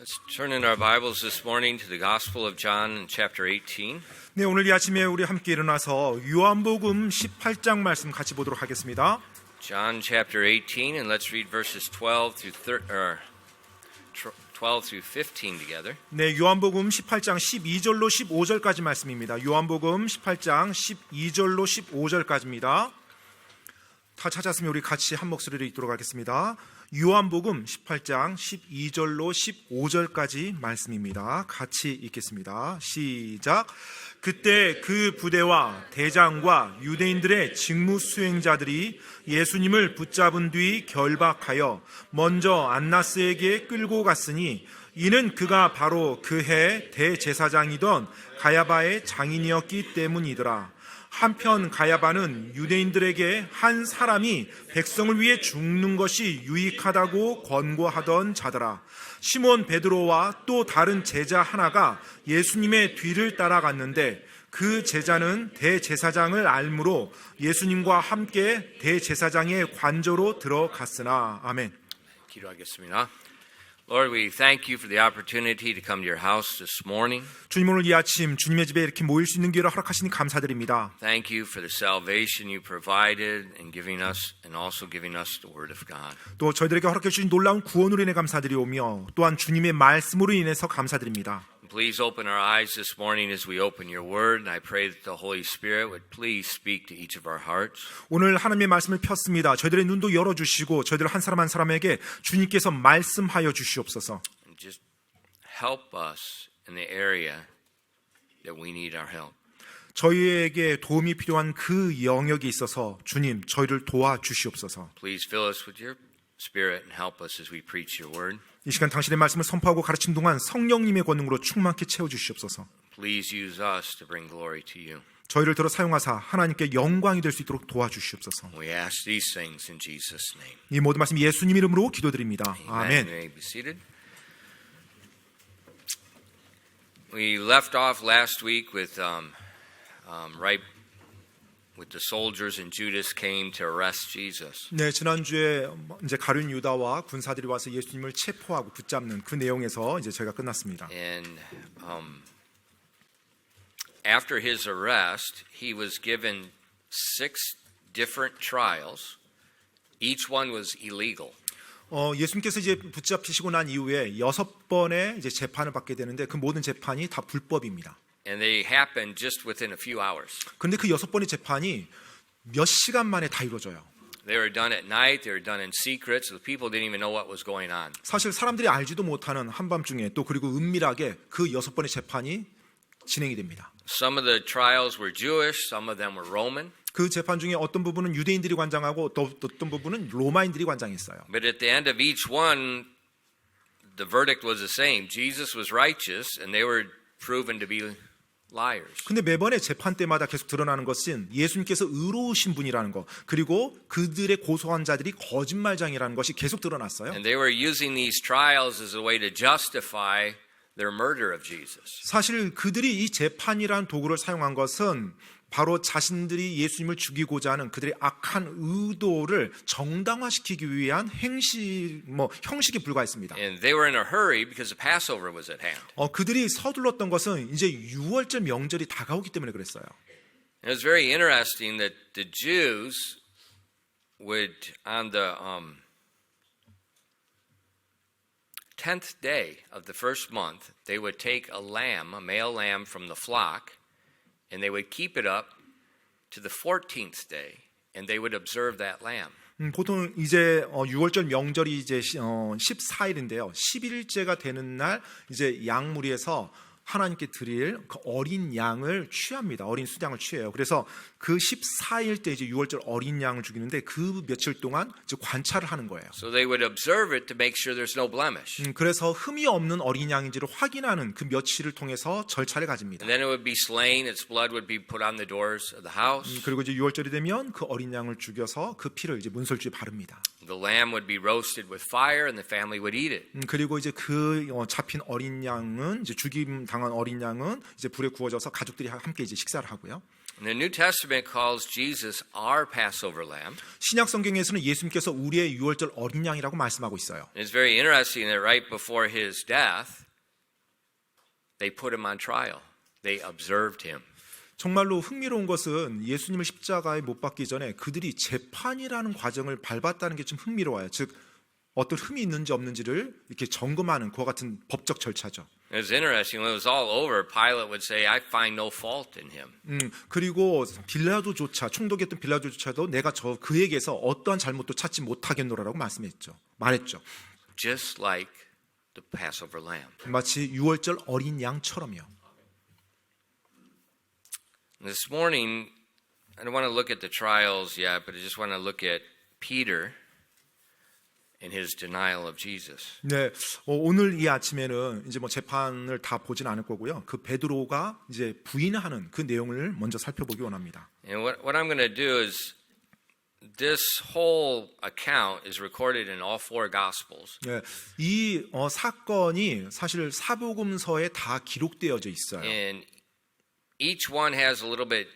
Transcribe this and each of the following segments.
Let's turn in our Bibles this morning to the Gospel of John in chapter 18. 네, 오늘 이 아침에 우리 함께 일어나서 요한복음 18장 말씀 같이 보도록 하겠습니다. John chapter 18, and let's read verses 12 through 15 together. 네, 요한복음 18장 12절로 15절까지 말씀입니다. 요한복음 18장 12절로 15절까지입니다. 다 찾았으면 우리 같이 한 목소리로 읽도록 하겠습니다. 요한복음 18장 12절로 15절까지 말씀입니다. 같이 읽겠습니다. 시작. 그때 그 부대와 대장과 유대인들의 직무 수행자들이 예수님을 붙잡은 뒤 결박하여 먼저 안나스에게 끌고 갔으니 이는 그가 바로 그 해 대제사장이던 가야바의 장인이었기 때문이더라. 한편 가야바는 유대인들에게 한 사람이 백성을 위해 죽는 것이 유익하다고 권고하던 자더라. 시몬 베드로와 또 다른 제자 하나가 예수님의 뒤를 따라갔는데 그 제자는 대제사장을 알므로 예수님과 함께 대제사장의 관저로 들어갔으나. 아멘. 기도하겠습니다. Lord, we thank you for the opportunity to come to your house this morning. 주님, 오늘 이 아침 주님의 집에 이렇게 모일 수 있는 기회를 허락하시니 감사드립니다. Thank you for the salvation you provided and giving us, and also giving us the Word of God. 또 저희들에게 허락해 주신 놀라운 구원으로 인해 감사드리오며 또한 주님의 말씀으로 인해서 감사드립니다. Please open our eyes this morning as we open your Word, and I pray that the Holy Spirit would please speak to each of our hearts. 오늘 하나님의 말씀을 폈습니다. 저희들의 눈도 열어주시고 저희들 한 사람 한 사람에게 주님께서 말씀하여 주시옵소서. And just help us in the area that we need our help. 저희에게 도움이 필요한 그 영역에 있어서 주님 저희를 도와주시옵소서. Please fill us with your Spirit and help us as we preach your Word. 이 시간 당신의 말씀을 선포하고 가르치는 동안 성령님의 권능으로 충만케 채워주시옵소서. Please use us to bring glory to you. 저희를 들어 사용하사 하나님께 영광이 될 수 있도록 도와주시옵소서. We ask these things in Jesus' name. 이 모든 말씀 예수님 이름으로 기도드립니다. Amen. 아멘. You may be seated. We left off last week with with the soldiers and Judas came to arrest Jesus. 네, 지난주에 이제 가룟 유다와 군사들이 와서 예수님을 체포하고 붙잡는 그 내용에서 이제 저희가 끝났습니다. And after his arrest, he was given 6 different trials. Each one was illegal. 예수님께서 이제 붙잡히시고 난 이후에 6번의 이제 재판을 받게 되는데 그 모든 재판이 다 불법입니다. And they happened just within a few hours. 그런데 그 6번의 재판이 몇 시간 만에 다 이루어져요. They were done at night. They were done in secret, so the people didn't even know what was going on. 사실 사람들이 알지도 못하는 한밤중에 또 그리고 은밀하게 그 6번의 재판이 진행이 됩니다. Some of the trials were Jewish, some of them were Roman. 그 재판 중에 어떤 부분은 유대인들이 관장하고 또 어떤 부분은 로마인들이 관장했어요. But at the end of each one, the verdict was the same. Jesus was righteous, and they were proven to be liars. 근데 매번의 재판 때마다 계속 드러나는 것은 예수님께서 의로우신 분이라는 것, 그리고 그들의 고소한 자들이 거짓말장이라는 것이 계속 드러났어요. And they were using these trials as a way to justify their murder of Jesus. 사실 그들이 이 재판이라는 도구를 사용한 것은 바로 자신들이 예수님을 죽이고자 하는 그들의 악한 의도를 정당화시키기 위한 형식에 불과했습니다. And they were in a hurry because the Passover was at hand. 그들이 서둘렀던 것은 이제 유월절 명절이 다가오기 때문에 그랬어요. And it was very interesting that the Jews would, on the 10th day of the first month, they would take a lamb, a male lamb from the flock, and they would keep it up to the 14th day, and they would observe that lamb. 보통 이제 6월절 명절이 이제 14일인데요. 11일째가 되는 날 이제 양무리에서 하나님께 드릴 그 어린 양을 취합니다. 어린 수양을 취해요. 그래서 그 14일 때 이제 6월절 어린 양을 죽이는데 그 며칠 동안 이제 관찰을 하는 거예요. So they would observe it to make sure there's no blemish. 그래서 흠이 없는 어린 양인지를 확인하는 그 며칠을 통해서 절차를 가집니다. And then it would be slain, its blood would be put on the doors of the house. 그리고 이제 6월절이 되면 그 어린 양을 죽여서 그 피를 이제 문설주에 바릅니다. The lamb would be roasted with fire, and the family would eat it. 그리고 이제 그 잡힌 어린 양은 이제 죽임 당한 어린 양은 이제 불에 구워져서 가족들이 함께 이제 식사를 하고요. And the New Testament calls Jesus our Passover lamb. 신약 성경에서는 예수님께서 우리의 유월절 어린 양이라고 말씀하고 있어요. And it's very interesting that right before his death, they put him on trial. They observed him. 정말로 흥미로운 것은 예수님을 십자가에 못 박기 전에 그들이 재판이라는 과정을 밟았다는 게 좀 흥미로워요. 즉 어떤 흠이 있는지 없는지를 이렇게 점검하는 그와 같은 법적 절차죠. It was interesting when it was all over. Pilate would say, "I find no fault in him." 그리고 빌라도조차 총독이었던 빌라도조차도 내가 그에게서 어떠한 잘못도 찾지 못하겠노라라고 말했죠. Just like the Passover lamb. 마치 유월절 어린 양처럼요. This morning, I don't want to look at the trials yet, but I just want to look at Peter and his denial of Jesus. 네, 오늘 이 아침에는 이제 뭐 재판을 다 보진 않을 거고요. 그 베드로가 이제 부인하는 그 내용을 먼저 살펴보기 원합니다. And what I'm going to do is this whole account is recorded in all four Gospels. 네, 이 사건이 사실 사복음서에 다 기록되어져 있어요. And each one has a little bit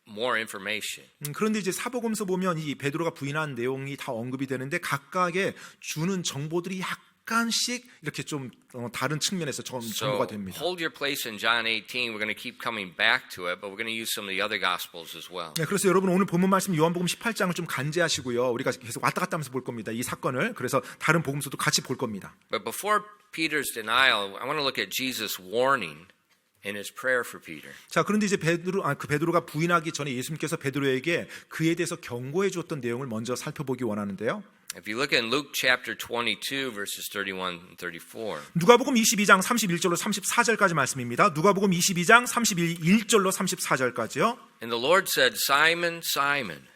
more information. 그런데 이제 사복음서 보면 이 베드로가 부인한 내용이 다 언급이 되는데 각각의 주는 정보들이 약간씩 이렇게 좀 다른 측면에서 정보가 됩니다. Hold your place in John 18. We're going to keep coming back to it, but we're going to use some of the other Gospels as well. 네, 그래서 여러분 오늘 본문 말씀 요한복음 18장을 좀 간제하시고요. 우리가 계속 왔다 갔다 하면서 볼 겁니다. 이 사건을. 그래서 다른 복음서도 같이 볼 겁니다. But before Peter's denial, I want to look at Jesus' warning in his prayer for Peter. 자, 그런데 이제 베드로가 부인하기 전에 예수님께서 베드로에게 그에 대해서 경고해 주었던 내용을 먼저 살펴보기 원하는데요. If you look in Luke chapter 22 verses 31 and 34. 누가복음 22장 31절로 34절까지 말씀입니다. 누가복음 22장 31절로 34절까지요. And the Lord said, Simon, Simon,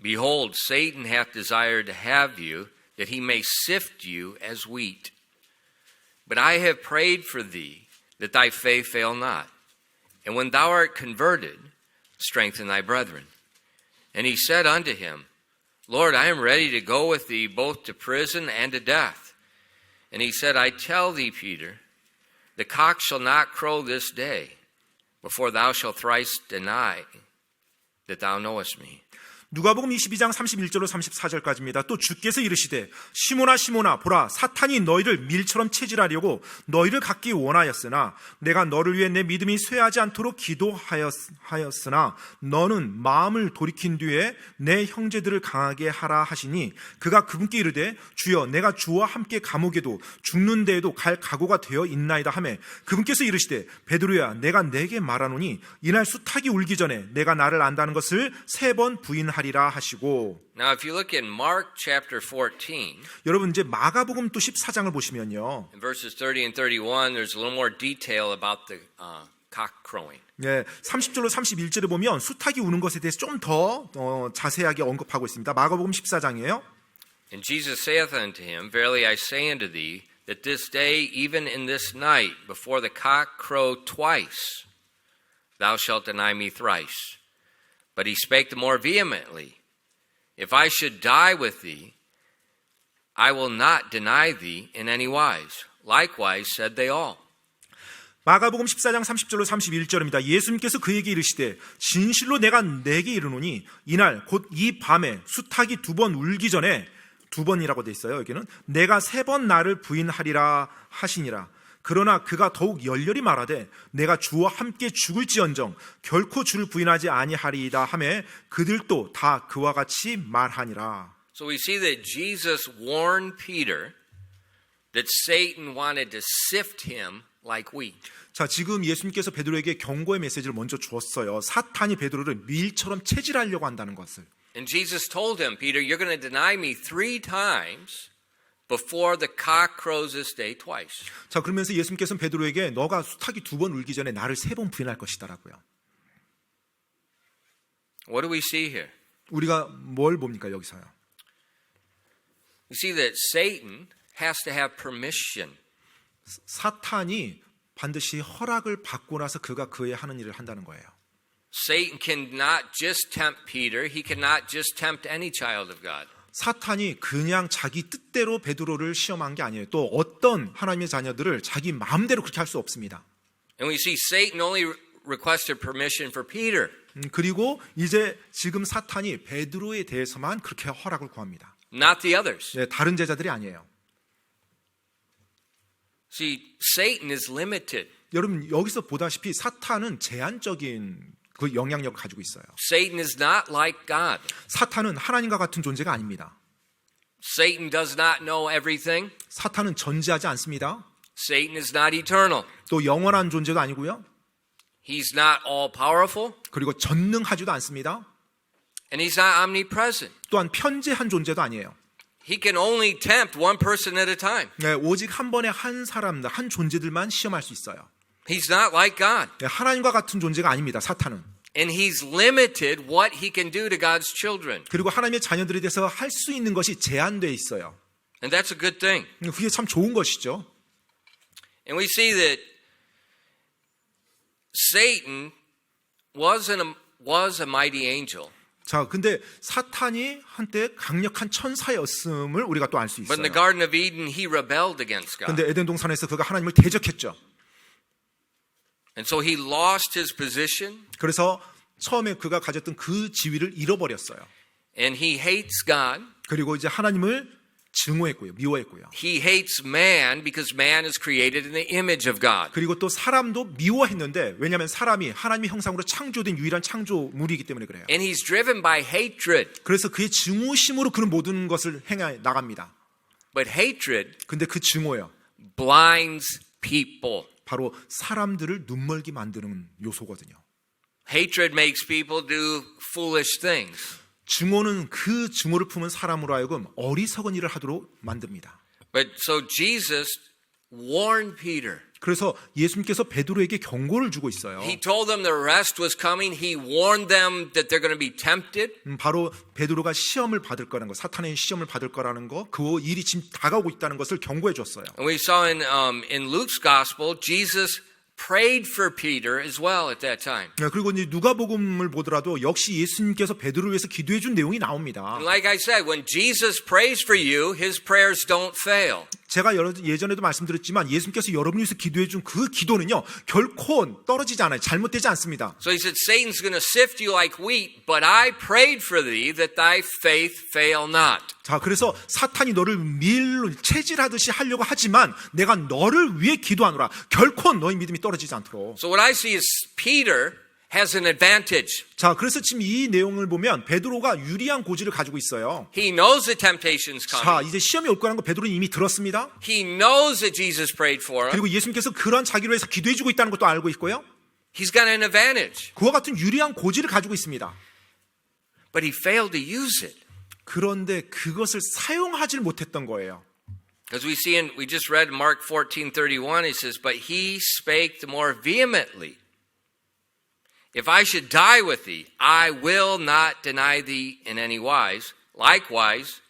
behold, Satan hath desired to have you, that he may sift you as wheat. But I have prayed for thee, that thy faith fail not. And when thou art converted, strengthen thy brethren. And he said unto him, Lord, I am ready to go with thee both to prison and to death. And he said, I tell thee, Peter, the cock shall not crow this day, before thou shalt thrice deny that thou knowest me. 누가복음 22장 31절로 34절까지입니다. 또 주께서 이르시되 시몬아 시몬아 보라 사탄이 너희를 밀처럼 체질하려고 너희를 갖기 원하였으나 내가 너를 위해 내 믿음이 쇠하지 않도록 기도하였으나 너는 마음을 돌이킨 뒤에 내 형제들을 강하게 하라 하시니 그가 그분께 이르되 주여 내가 주와 함께 감옥에도 죽는 데에도 갈 각오가 되어 있나이다 하매 그분께서 이르시되 베드로야 내가 내게 말하노니 이날 수탉이 울기 전에 내가 나를 안다는 것을 3번 부인하리라 하시고. Now if you look in Mark chapter 14, 여러분 이제 마가복음 또 14장을 보시면요. in verses 30 and 31, there's a little more detail about the cock crowing. 네, 30절로 31절에 보면 수탉이 우는 것에 대해서 좀 더 자세하게 언급하고 있습니다. 마가복음 14장이에요. And Jesus saith unto him, Verily I say unto thee, that this day, even in this night, before the cock crow twice, thou shalt deny me thrice. But he spake the more vehemently, If I should die with thee, I will not deny thee in any wise. Likewise said they all. 마가복음 14장 30절로 31절입니다. 예수님께서 그에게 이르시되 진실로 내가 내게 이르노니 이날 곧 이 밤에 수탉이 2번 울기 전에 2번이라고 돼 있어요. 여기는 내가 3번 나를 부인하리라 하시니라. 그러나 그가 더욱 열렬히 말하되 내가 주와 함께 죽을지언정 결코 주를 부인하지 아니하리이다 하매 그들도 다 그와 같이 말하니라. So we see that Jesus warned Peter that Satan wanted to sift him like wheat. 자, 지금 예수님께서 베드로에게 경고의 메시지를 먼저 주었어요. 사탄이 베드로를 밀처럼 체질하려고 한다는 것을. And Jesus told him, Peter, you're going to deny me 3 times before the cock crows this day twice. 자, 그러면서 예수님께서는 베드로에게 너가 수탉이 2번 울기 전에 나를 3번 부인할 것이다라고요. What do we see here? 우리가 뭘 봅니까 여기서요? We see that Satan has to have permission. 사탄이 반드시 허락을 받고 나서 그가 그의 하는 일을 한다는 거예요. Satan cannot just tempt Peter. He cannot just tempt any child of God. 사탄이 그냥 자기 뜻대로 베드로를 시험한 게 아니에요. 또 어떤 하나님의 자녀들을 자기 마음대로 그렇게 할 수 없습니다. And we see Satan only requested permission for Peter. 그리고 이제 지금 사탄이 베드로에 대해서만 그렇게 허락을 구합니다. not the others. 네, 다른 제자들이 아니에요. See, Satan is limited. 여러분 여기서 보다시피 사탄은 제한적인 그 영향력을 가지고 있어요. Satan is not like God. 사탄은 하나님과 같은 존재가 아닙니다. Satan does not know everything. 사탄은 전지하지 않습니다. Satan is not eternal. 또 영원한 존재도 아니고요. He's not all powerful, 그리고 전능하지도 않습니다. and he's not omnipresent. 또한 편재한 존재도 아니에요. He can only tempt one person at a time. 네, 오직 한 번에 한 사람들, 한 존재들만 시험할 수 있어요. He's not like God. 네, 하나님과 같은 존재가 아닙니다. 사탄은. And he's limited what he can do to God's children. 그리고 하나님의 자녀들에 대해서 할 수 있는 것이 제한되어 있어요. And that's a good thing. 그게 참 좋은 것이죠. And we see that Satan was a mighty angel. 자, 근데 사탄이 한때 강력한 천사였음을 우리가 또 알 수 But in the 있어요. Garden of Eden, he rebelled against God. 근데 에덴 동산에서 그가 하나님을 대적했죠. And so he lost his position, 그래서 처음에 그가 가졌던 그 지위를 잃어버렸어요. and he hates God. 그리고 이제 하나님을 증오했고요. 미워했고요. He hates man because man is created in the image of God. 그리고 또 사람도 미워했는데 왜냐하면 사람이 하나님의 형상으로 창조된 유일한 창조물이기 때문에 그래요. And he's driven by hatred. 그래서 그의 증오심으로 그런 모든 것을 행해 나갑니다. But hatred 근데 그 증오요. blinds people. 바로 사람들을 눈멀게 만드는 요소거든요. Hatred makes people do foolish things. 증오는 그 증오를 품은 사람으로 하여금 어리석은 일을 하도록 만듭니다. But so Jesus warned Peter. 그래서 예수님께서 베드로에게 경고를 주고 있어요. He told them the rest was coming. He warned them that they're going to be tempted. 바로 베드로가 시험을 받을 거라는 것, 사탄의 시험을 받을 거라는 것, 그 일이 지금 다가오고 있다는 것을 경고해 줬어요. And we saw in Luke's gospel, Jesus prayed for Peter as well at that time. 그리고 이제 누가복음을 보더라도 역시 예수님께서 베드로를 위해서 기도해 준 내용이 나옵니다. And like I said, when Jesus prays for you, his prayers don't fail. 제가 예전에도 말씀드렸지만 예수님께서 여러분을 위해서 기도해 준 그 기도는요 결코 떨어지지 않아요. 잘못되지 않습니다. So he said, Satan's going to sift you like wheat, but I prayed for thee that thy faith fail not. 자, 그래서 사탄이 너를 밀로 체질하듯이 하려고 하지만 내가 너를 위해 기도하노라. 결코 너의 믿음이 떨어지지 않도록. So what I see is Peter has an advantage. 자, 그래서 지금 이 내용을 보면 베드로가 유리한 고지를 가지고 있어요. He knows the temptation's 자, coming. 이제 시험이 올 거라는 거 베드로는 이미 들었습니다. He knows that Jesus prayed for him. 그리고 예수님께서 그런 자기를 위해서 기도해 주고 있다는 것도 알고 있고요. He's got an advantage, 그와 같은 유리한 고지를 가지고 있습니다. but he failed to use it. 그런데 그것을 사용하지 못했던 거예요. Because we just read Mark 14:31, it says, but he spake the more vehemently. If I should die with thee, I will not deny thee in any wise. Likewise,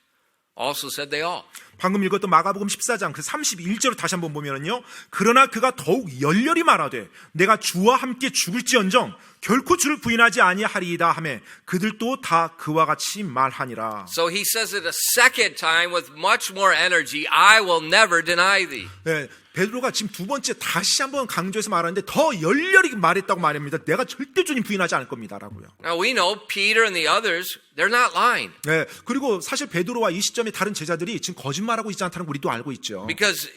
also said they all. 방금 읽었던 마가복음 14장 그 31절을 다시 한번 보면은요. 그러나 그가 더욱 열렬히 말하되 내가 주와 함께 죽을지언정 결코 주를 부인하지 아니하리이다 하매 그들도 다 그와 같이 말하니라. So he says it a second time with much more energy, I will never deny thee. 네, 베드로가 지금 두 번째 다시 한번 강조해서 말하는데 더 열렬히 말했다고 말합니다. 내가 절대 주님 부인하지 않을 겁니다라고요. Now we know Peter and the others, they're not lying. 네, 그리고 사실 베드로와 이 시점에 다른 제자들이 지금 거짓말하고 있지 않다는 걸 우리도 알고 있죠. Because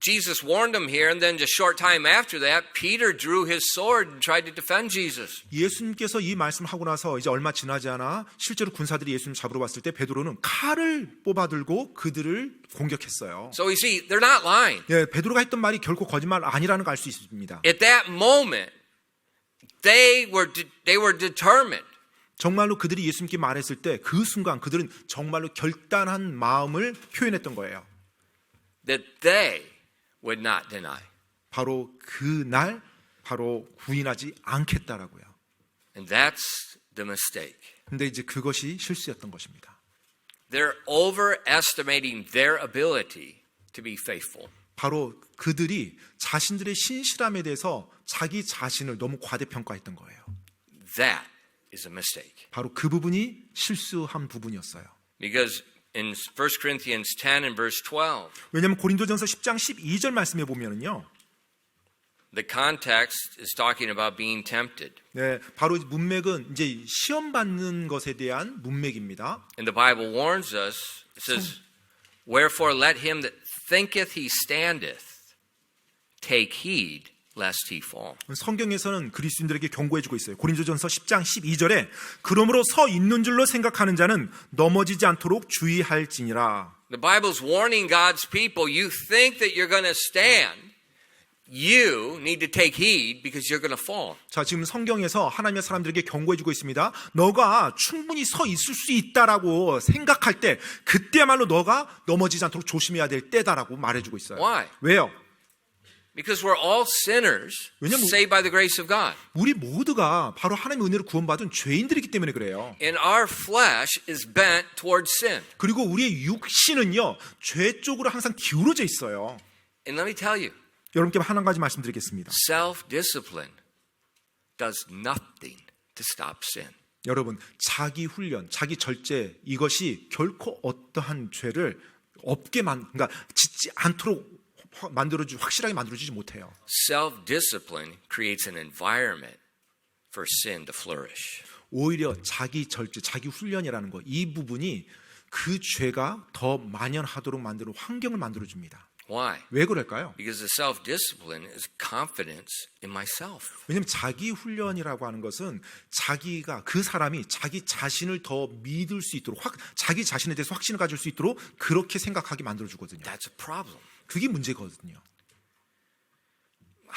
Jesus warned him here, and then just short time after that, Peter drew his sword and tried to defend Jesus. 예수님께서 이 말씀을 하고 나서 이제 얼마 지나지 않아 실제로 군사들이 예수님 잡으러 왔을 때 베드로는 칼을 뽑아들고 그들을 공격했어요. So we see, they're not lying. 예, 베드로가 했던 말이 결코 거짓말 아니라는 걸 알 수 있습니다. At that moment, they were determined. 정말로 그들이 예수님께 말했을 때 그 순간 그들은 정말로 결단한 마음을 표현했던 거예요. That they would not deny. 바로 그날 바로 부인하지 않겠다라고요. And that's the mistake. 근데 이제 그것이 실수였던 것입니다. They're overestimating their ability to be faithful. 바로 그들이 자신들의 신실함에 대해서 자기 자신을 너무 과대평가했던 거예요. That is a mistake. 바로 그 부분이 실수한 부분이었어요. Because in 1 Corinthians 10 and verse 12, 왜냐하면 고린도전서 10장 12절 말씀에 보면은요. The context is talking about being tempted. 네, 바로 문맥은 이제 시험 받는 것에 대한 문맥입니다. And the Bible warns us, it says, Wherefore let him that thinketh he standeth take heed lest he fall. 성경에서는 그리스도인들에게 경고해주고 있어요. 고린도전서 10장 12절에 그러므로 서 있는 줄로 생각하는 자는 넘어지지 않도록 주의할지니라. The Bible's warning God's people, you think that you're going to stand, you need to take heed because you're going to fall. 자, 지금 성경에서 하나님의 사람들에게 경고해주고 있습니다. 너가 충분히 서 있을 수 있다라고 생각할 때 그때야말로 너가 넘어지지 않도록 조심해야 될 때다라고 말해주고 있어요. Why? 왜요? Because we're all sinners 왜냐면 saved by the grace of God. 우리 모두가 바로 하나님의 은혜로 구원받은 죄인들이기 때문에 그래요. And our flesh is bent towards sin. 그리고 우리의 육신은요, 죄 쪽으로 항상 기울어져 있어요. And let me tell you, 여러분께 한 가지 말씀드리겠습니다. self-discipline does nothing to stop sin. 여러분, 자기 훈련, 자기 절제 이것이 결코 어떠한 죄를 그러니까 짓지 않도록 확실하게 만들어주지 못해요. Self-discipline creates an environment for sin to flourish. 오히려 자기 절제, 자기 훈련이라는 거, 이 부분이 그 죄가 더 만연하도록 만드는 환경을 만들어줍니다. Why? 왜 그럴까요? Because the self-discipline is confidence in myself. 왜냐하면 자기 훈련이라고 하는 것은 자기가 그 사람이 자기 자신을 더 믿을 수 있도록 자기 자신에 대해서 확신을 가질 수 있도록 그렇게 생각하게 만들어주거든요. That's a problem. 그게 문제거든요.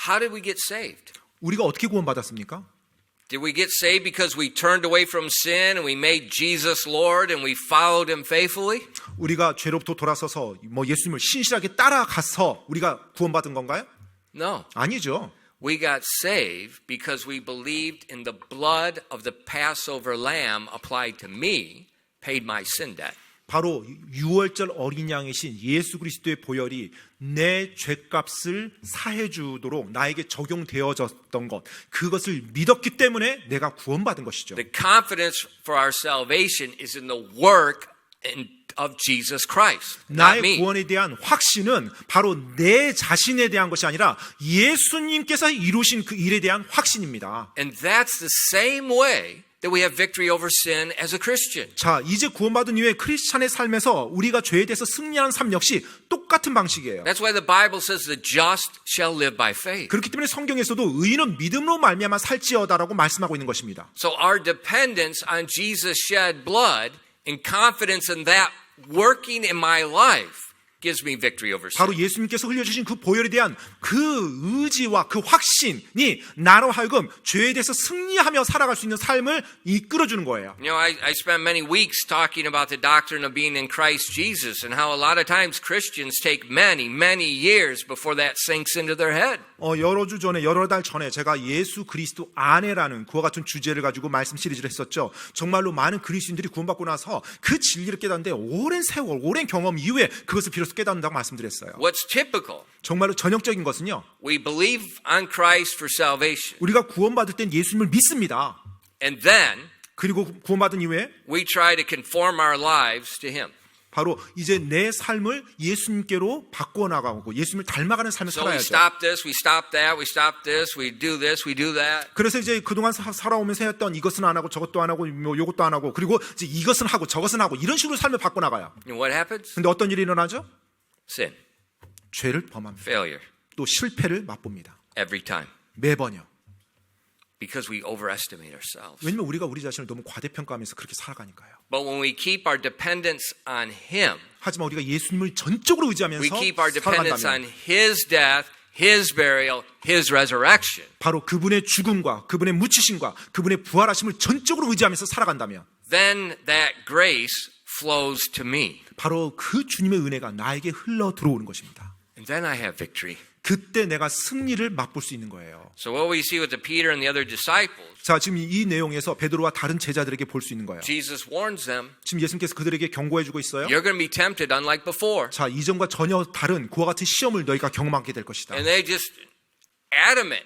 How did we get saved? 우리가 어떻게 구원받았습니까? Did we get saved because we turned away from sin and we made Jesus Lord and we followed him faithfully? 우리가 죄로부터 돌아서서 예수님을 신실하게 따라가서 우리가 구원받은 건가요? No. 아니죠. We got saved because we believed in the blood of the Passover lamb applied to me, paid my sin debt. 바로 유월절 어린 양이신 예수 그리스도의 보혈이 내 죄값을 사해 주도록 나에게 적용되어졌던 것, 그것을 믿었기 때문에 내가 구원받은 것이죠. The confidence for our salvation is in the work of Jesus Christ, not 나의 me. 구원에 대한 확신은 바로 내 자신에 대한 것이 아니라 예수님께서 이루신 그 일에 대한 확신입니다. And that's the same way that we have victory over sin as a Christian. 자, 이제 구원받은 이후에 크리스찬의 삶에서 우리가 죄에 대해서 승리하는 삶 역시 똑같은 방식이에요. That's why the Bible says the just shall live by faith. 그렇기 때문에 성경에서도 의인은 믿음으로 말미암아 살지어다라고 말씀하고 있는 것입니다. So our dependence on Jesus' shed blood and confidence in that working in my life gives me victory over sin. 바로 예수님께서 흘려주신 그 보혈에 대한 그 의지와 그 확신이 나로 하여금 죄에 대해서 승리하며 살아갈 수 있는 삶을 이끌어주는 거예요. You know, I spent many weeks talking about the doctrine of being in Christ Jesus and how a lot of times Christians take many, many years before that sinks into their head. 여러 달 전에 제가 예수 그리스도 안에라는 그와 같은 주제를 가지고 말씀 시리즈를 했었죠. 정말로 많은 그리스도인들이 구원받고 나서 그 진리를 깨닫는데 오랜 세월, 오랜 경험 이후에 그것을 비로소 깨닫는다고 말씀드렸어요. What's typical? 정말로 전형적인 것은요, We believe on Christ for salvation. 우리가 구원받을 땐 예수님을 믿습니다. And then 그리고 구원받은 이후에 we try to conform our lives to Him. 바로 이제 내 삶을 예수님께로 바꿔나가고 예수님을 닮아가는 삶을 So we 살아야죠. stop this, we stop that, we stop this, we do this, we do that. 그래서 이제 그동안 살아오면서 했던 이것은 안 하고 저것도 안 하고 요것도 안 하고 그리고 이제 이것은 하고 저것은 하고 이런 식으로 삶을 바꿔나가요. And what happens? 근데 어떤 일이 일어나죠? Sin, 죄를 범합니다. failure, 또 실패를 맛봅니다. every time. 매번요. Because we overestimate ourselves. 왜냐면 우리가 우리 자신을 너무 과대평가하면서 그렇게 살아가니까요. But when we keep our dependence on Him, 하지만 우리가 예수님을 전적으로 we 의지하면서 keep our dependence on 살아간다면 His death, His burial, His resurrection, 바로 그분의 죽음과 그분의 묻히심과 그분의 부활하심을 전적으로 의지하면서 살아간다면 then that grace flows to me. 바로 그 주님의 은혜가 나에게 흘러 들어오는 것입니다. And then I have victory. 그때 내가 승리를 맛볼 수 있는 거예요. So what we see with the Peter and the other disciples, 자, 지금 이 내용에서 베드로와 다른 제자들에게 볼 수 있는 거예요. Jesus warns them, 지금 예수님께서 그들에게 경고해 주고 있어요. you're going to be tempted unlike before. 자, 이전과 전혀 다른 그와 같은 시험을 너희가 경험하게 될 것이다. And they just adamant,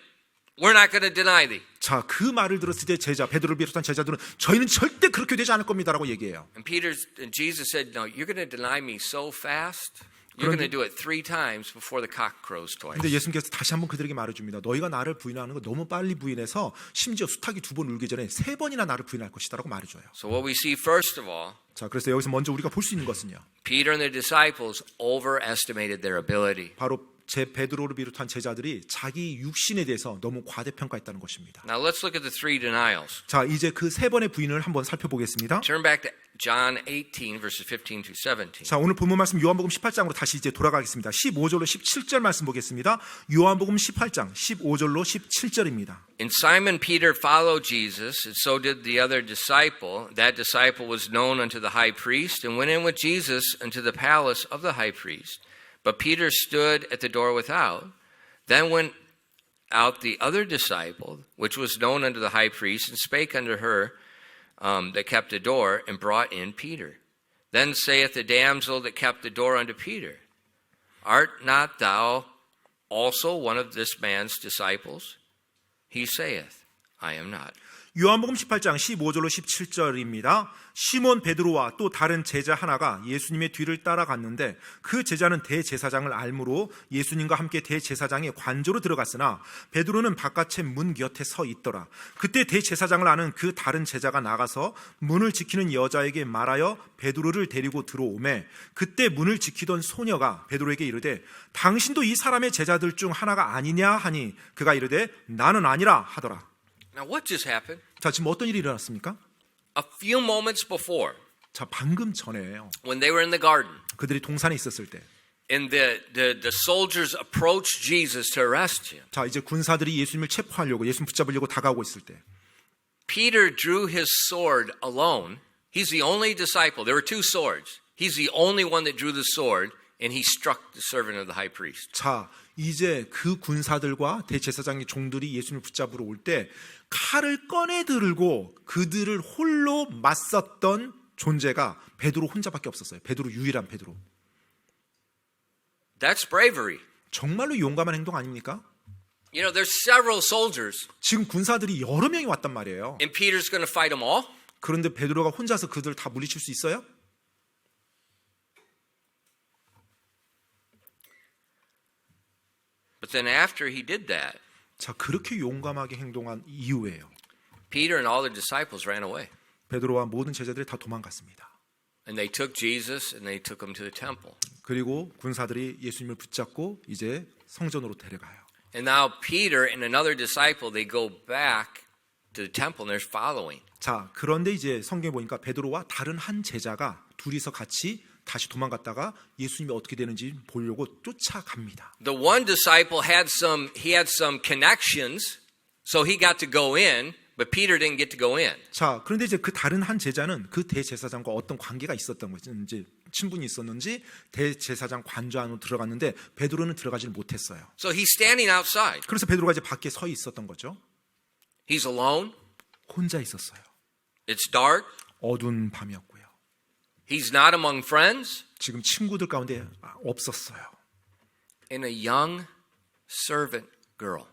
we're not going to deny thee. 자, 그 말을 들었을 때 베드로를 비롯한 제자들은 저희는 절대 그렇게 되지 않을 겁니다라고 얘기해요. And Jesus said, no, you're going to deny me so fast. You're going to do it 3 times before the cock crows twice. 근데 예수님께서 다시 한번 그들에게 말해줍니다. 너희가 나를 부인하는 거 너무 빨리 부인해서 심지어 수탉이 2번 울기 전에 3번이나 나를 부인할 것이다라고 말해줘요. So what we see first of all, 자, 그래서 여기서 먼저 우리가 볼 수 있는 것은요. Peter and the disciples overestimated their ability. 바로 베드로를 비롯한 제자들이 자기 육신에 대해서 너무 과대평가했다는 것입니다. Now let's look at the 3 denials. 자, 이제 그 3번의 부인을 한번 살펴보겠습니다. Turn back to John 18 verses 15 through 17. 자, 오늘 본문 말씀 요한복음 18장으로 다시 이제 돌아가겠습니다. 15절로 17절 말씀 보겠습니다. 요한복음 18장 15절로 17절입니다. And Simon Peter followed Jesus, and so did the other disciple. That disciple was known unto the high priest, and went in with Jesus unto the palace of the high priest. But Peter stood at the door without. Then went out the other disciple, which was known unto the high priest, and spake unto her that kept the door, and brought in Peter. Then saith the damsel that kept the door unto Peter, Art not thou also one of this man's disciples? He saith, I am not. 요한복음 18장 15절로 17절입니다. 시몬 베드로와 또 다른 제자 하나가 예수님의 뒤를 따라갔는데 그 제자는 대제사장을 알므로 예수님과 함께 대제사장의 관저로 들어갔으나 베드로는 바깥의 문 곁에 서 있더라. 그때 대제사장을 아는 그 다른 제자가 나가서 문을 지키는 여자에게 말하여 베드로를 데리고 들어오매 그때 문을 지키던 소녀가 베드로에게 이르되 당신도 이 사람의 제자들 중 하나가 아니냐 하니 그가 이르되 나는 아니라 하더라. Now what just happened? 자, 지금 어떤 일이 일어났습니까? A few moments before, 자, 방금 전에요. when they were in the garden, 그들이 동산에 있었을 때. and the soldiers approached Jesus to arrest him, 자, 이제 군사들이 예수님을 체포하려고 예수님 붙잡으려고 다가오고 있을 때. Peter drew his sword alone. He's the only disciple. There were 2 swords. He's the only one that drew the sword, and he struck the servant of the high priest. 자, 이제 그 군사들과 대제사장의 종들이 예수님을 붙잡으러 올 때 칼을 꺼내 들고 그들을 홀로 맞섰던 존재가 베드로 혼자밖에 없었어요. 베드로, 유일한 베드로. That's bravery. 정말로 용감한 행동 아닙니까? You know, there's several soldiers, 지금 군사들이 여러 명이 왔단 말이에요. and Peter's going to fight them all. 그런데 베드로가 혼자서 그들 다 물리칠 수 있어요? But then after he did that, 자, 그렇게 용감하게 행동한 이후에요. Peter and all the disciples ran away. 베드로와 모든 제자들이 다 도망갔습니다. And they took Jesus and they took him to the temple. 그리고 군사들이 예수님을 붙잡고 이제 성전으로 데려가요. And now Peter and another disciple, they go back to the temple and they're following. 자, 그런데 이제 성경에 보니까 베드로와 다른 한 제자가 둘이서 같이 다시 도망갔다가 예수님이 어떻게 되는지 보려고 쫓아갑니다. The one disciple had some connections, so he got to go in, but Peter didn't get to go in. 자, 그런데 이제 그 다른 한 제자는 그 대제사장과 어떤 관계가 있었던 거지, 이제 친분이 있었는지 대제사장 관저 안으로 들어갔는데 베드로는 들어가지를 못했어요. So he's standing outside. 그래서 베드로가 이제 밖에 서 있었던 거죠. He's alone. 혼자 있었어요. It's dark. 어두운 밤이었고요. He's not among friends. 지금 친구들 가운데 없었어요. And a young servant girl.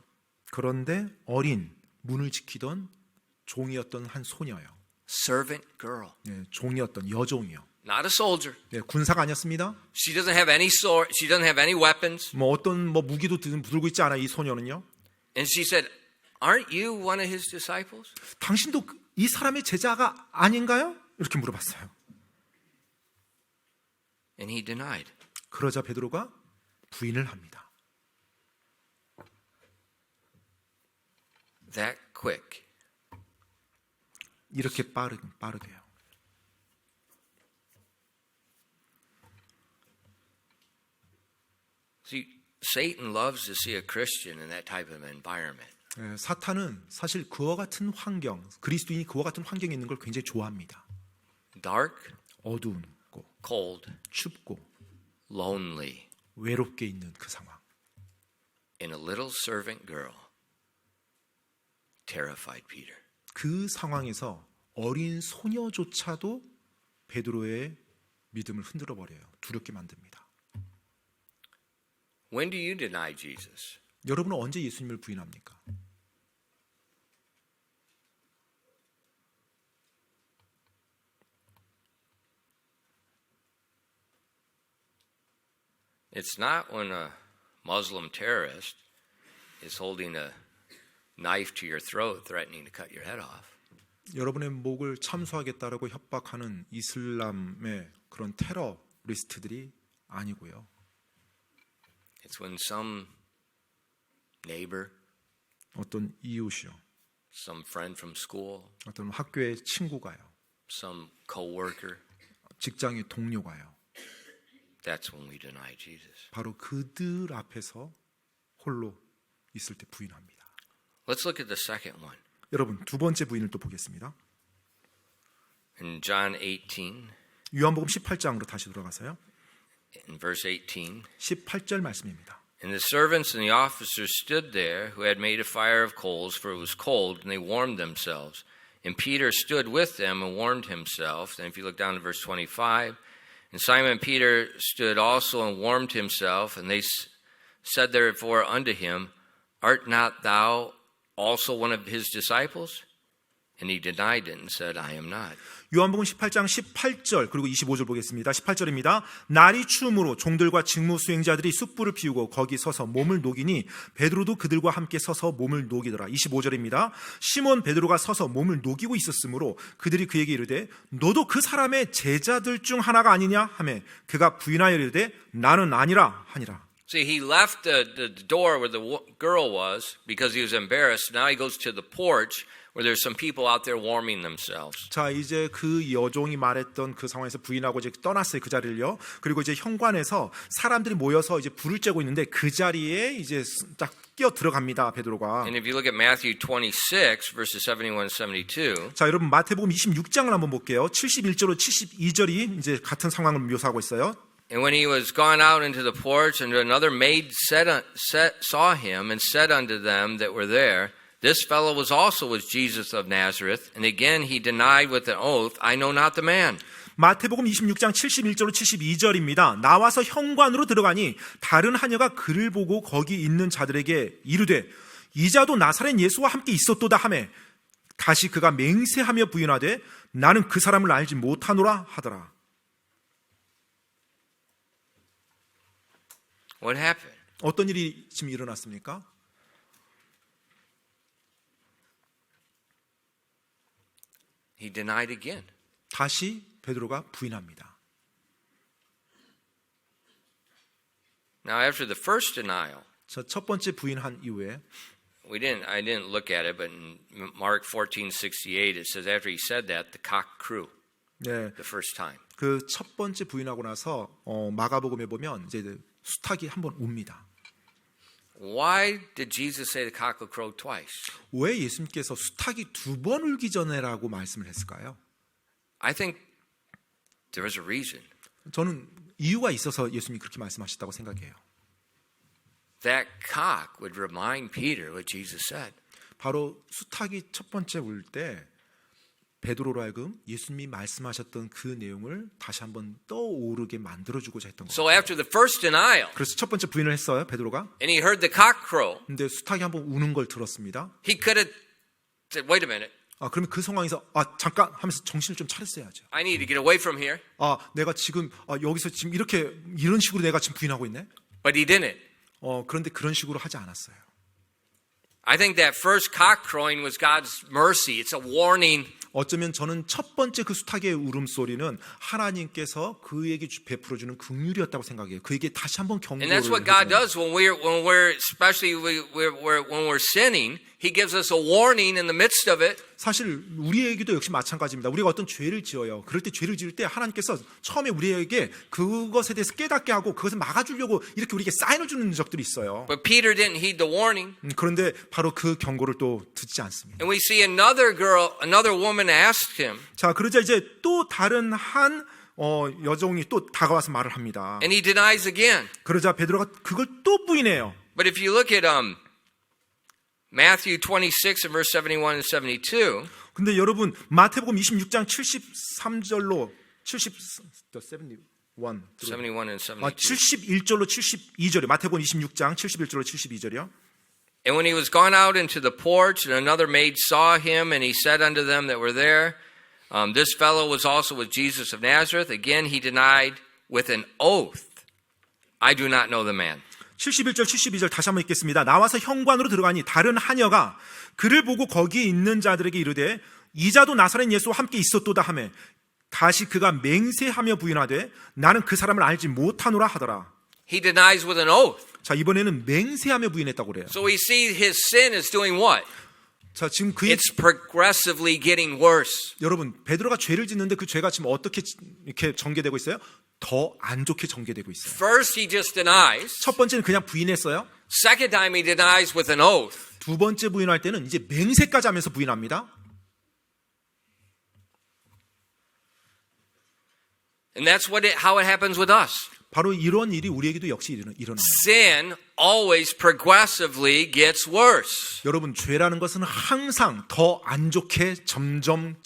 그런데 어린 문을 지키던 종이었던 한 소녀요. Servant girl. 네, 종이었던 여종이요. Not a soldier. 네, 군사가 아니었습니다. She doesn't have any sword. She doesn't have any weapons. 뭐 어떤 무기도 들고 있지 않아 이 소녀는요. And she said, "Aren't you one of his disciples?" 당신도 이 사람의 제자가 아닌가요? 이렇게 물어봤어요. And he denied. 그러자 베드로가 부인을 합니다. That quick. 이렇게 빠르게요. See, Satan loves to see a Christian in that type of environment. 예, 사탄은 사실 그와 같은 환경, 그리스도인이 그와 같은 환경에 있는 걸 굉장히 좋아합니다. Dark, 어두운고, cold, 춥고, lonely, 외롭게 있는 그 상황. and a little servant girl terrified Peter. 그 상황에서 어린 소녀조차도 베드로의 믿음을 흔들어 버려요. 두렵게 만듭니다. When do you deny Jesus? 여러분은 언제 예수님을 부인합니까? It's not when a Muslim terrorist is holding a knife to your throat threatening to cut your head off. 여러분의 목을 참수하겠다라고 협박하는 이슬람의 그런 테러리스트들이 아니고요. It's when some neighbor, 어떤 이웃이요, some friend from school, 어떤 학교의 친구가요, some coworker, 직장의 동료가요. that's when we deny Jesus. 바로 그들 앞에서 홀로 있을 때 부인합니다. Let's look at the second one. 여러분 두 번째 부인을 또 보겠습니다. In John 18, 요한복음 18장으로 다시 돌아가서요. in verse 18, 18절 말씀입니다. and the servants and the officers stood there who had made a fire of coals, for it was cold, and they warmed themselves. And Peter stood with them and warmed himself. And if you look down to verse 25, and Simon Peter stood also and warmed himself, and they said therefore unto him, Art not thou also one of his disciples? And he denied it and said, I am not. 요한복음 18장 18절 그리고 25절 보겠습니다. 18절입니다. 날이 추우므로 종들과 직무 수행자들이 숯불을 피우고 거기 서서 몸을 녹이니 베드로도 그들과 함께 서서 몸을 녹이더라. 25절입니다. 시몬 베드로가 서서 몸을 녹이고 있었으므로 그들이 그에게 이르되 너도 그 사람의 제자들 중 하나가 아니냐 하매 그가 부인하여 이르되 나는 아니라 하니라. See, he left the door where the girl was because he was embarrassed. Now he goes to the porch where there's some people out there warming themselves. 자, 이제 그 여종이 말했던 그 상황에서 부인하고 이제 떠났어요. 그 자리를요. 그리고 이제 현관에서 사람들이 모여서 이제 불을 쬐고 있는데 그 자리에 이제 딱 끼어 들어갑니다. 베드로가. And if you look at Matthew 26 verses 71 72, 자, 여러분 마태복음 26장을 한번 볼게요. 71절로 72절이 이제 같은 상황을 묘사하고 있어요. and when he was gone out into the porch, and another maid saw him and said unto them that were there, This fellow was also with Jesus of Nazareth. And again he denied with an oath, I know not the man. 마태복음 26장 71절로 72절입니다. 나와서 현관으로 들어가니 다른 하녀가 그를 보고 거기 있는 자들에게 이르되 이자도 나사렛 예수와 함께 있었도다 하매 다시 그가 맹세하며 부인하되 나는 그 사람을 알지 못하노라 하더라. What happened? 어떤 일이 지금 일어났습니까? He denied again. 다시 베드로가 부인합니다. Now after the first denial, 첫 번째 부인한 이후에 I didn't look at it, but in Mark 14:68 it says after he said that the cock crew 네, the first time. 그 첫 번째 부인하고 나서 마가복음에 보면 이제 수탉이 한번 웁니다. Why did Jesus say the cock will crow twice? 왜 예수님께서 수탉이 두 번 울기 전에라고 말씀을 했을까요? I think there was a reason. 저는 이유가 있어서 예수님이 그렇게 말씀하셨다고 생각해요. That cock would remind Peter what Jesus said. 바로 수탉이 첫 번째 울 때 베드로로 하여금 예수님이 말씀하셨던 그 내용을 다시 한번 떠오르게 만들어주고자 했던 So 거예요. after the first denial, 그래서 첫 번째 부인을 했어요, 베드로가. and he heard the cock crow, 근데 수탉이 한번 우는 걸 들었습니다. he could have said, wait a minute, 그러면 그 상황에서 잠깐 하면서 정신을 좀 차렸어야죠. I need to get away from here. 내가 지금 여기서 지금 이런 식으로 내가 지금 부인하고 있네. But he didn't. 그런데 그런 식으로 하지 않았어요. I think that first cock crowing was God's mercy. It's a warning. 어쩌면 저는 첫 번째 그 수탉의 울음소리는 하나님께서 그에게 베풀어주는 긍휼이었다고 생각해요. 그에게 다시 한번 And 경고를 that's what God 해주는. does when we're especially when we're sinning. He gives us a warning in the midst of it. 사실 우리에게도 역시 마찬가지입니다. 우리가 어떤 죄를 지어요. 그럴 때 죄를 지을 때 하나님께서 처음에 우리에게 그것에 대해서 깨닫게 하고 그것을 막아주려고 이렇게 우리에게 사인을 주는 적들이 있어요. But Peter didn't heed the warning. 그런데 바로 그 경고를 또 듣지 않습니다. And we see another woman asked him. 자, 그러자 이제 또 다른 한 여종이 또 다가와서 말을 합니다. And he denies again. 그러자 베드로가 그걸 또 부인해요. But if you look at Matthew 26 and verse 71 and 72, 근데 여러분 마태복음 26장 73절로 71 and 72. 71절로 72절이요. 마태복음 26장 71절로 72절이요. And when he was gone out into the porch, and another maid saw him, and he said unto them that were there, This fellow was also with Jesus of Nazareth. Again he denied with an oath, I do not know the man. 71절 72절 다시 한번 읽겠습니다. 나와서 현관으로 들어가니 다른 하녀가 그를 보고 거기에 있는 자들에게 이르되 이자도 나사렛 예수와 함께 있었도다 하매 다시 그가 맹세하며 부인하되 나는 그 사람을 알지 못하노라 하더라. He denies with an oath. 자, 이번에는 맹세하며 부인했다고 그래요. So we see his sin is doing what? 자, 지금 그의 It's progressively getting worse. 여러분, 베드로가 죄를 짓는데 그 죄가 지금 어떻게 이렇게 전개되고 있어요? 더 안 좋게 전개되고 있어요. First, he just denies. 첫 번째는 그냥 부인했어요. Second time, he denies with an oath. 두 번째 부인할 때는 이제 맹세까지 하면서 부인합니다. And that's how it happens with us. 바로 이런 일이 우리에게도 역시 일어나요. Sin always progressively gets worse. 여러분, 죄라는 것은 항상 더 안 좋게 점점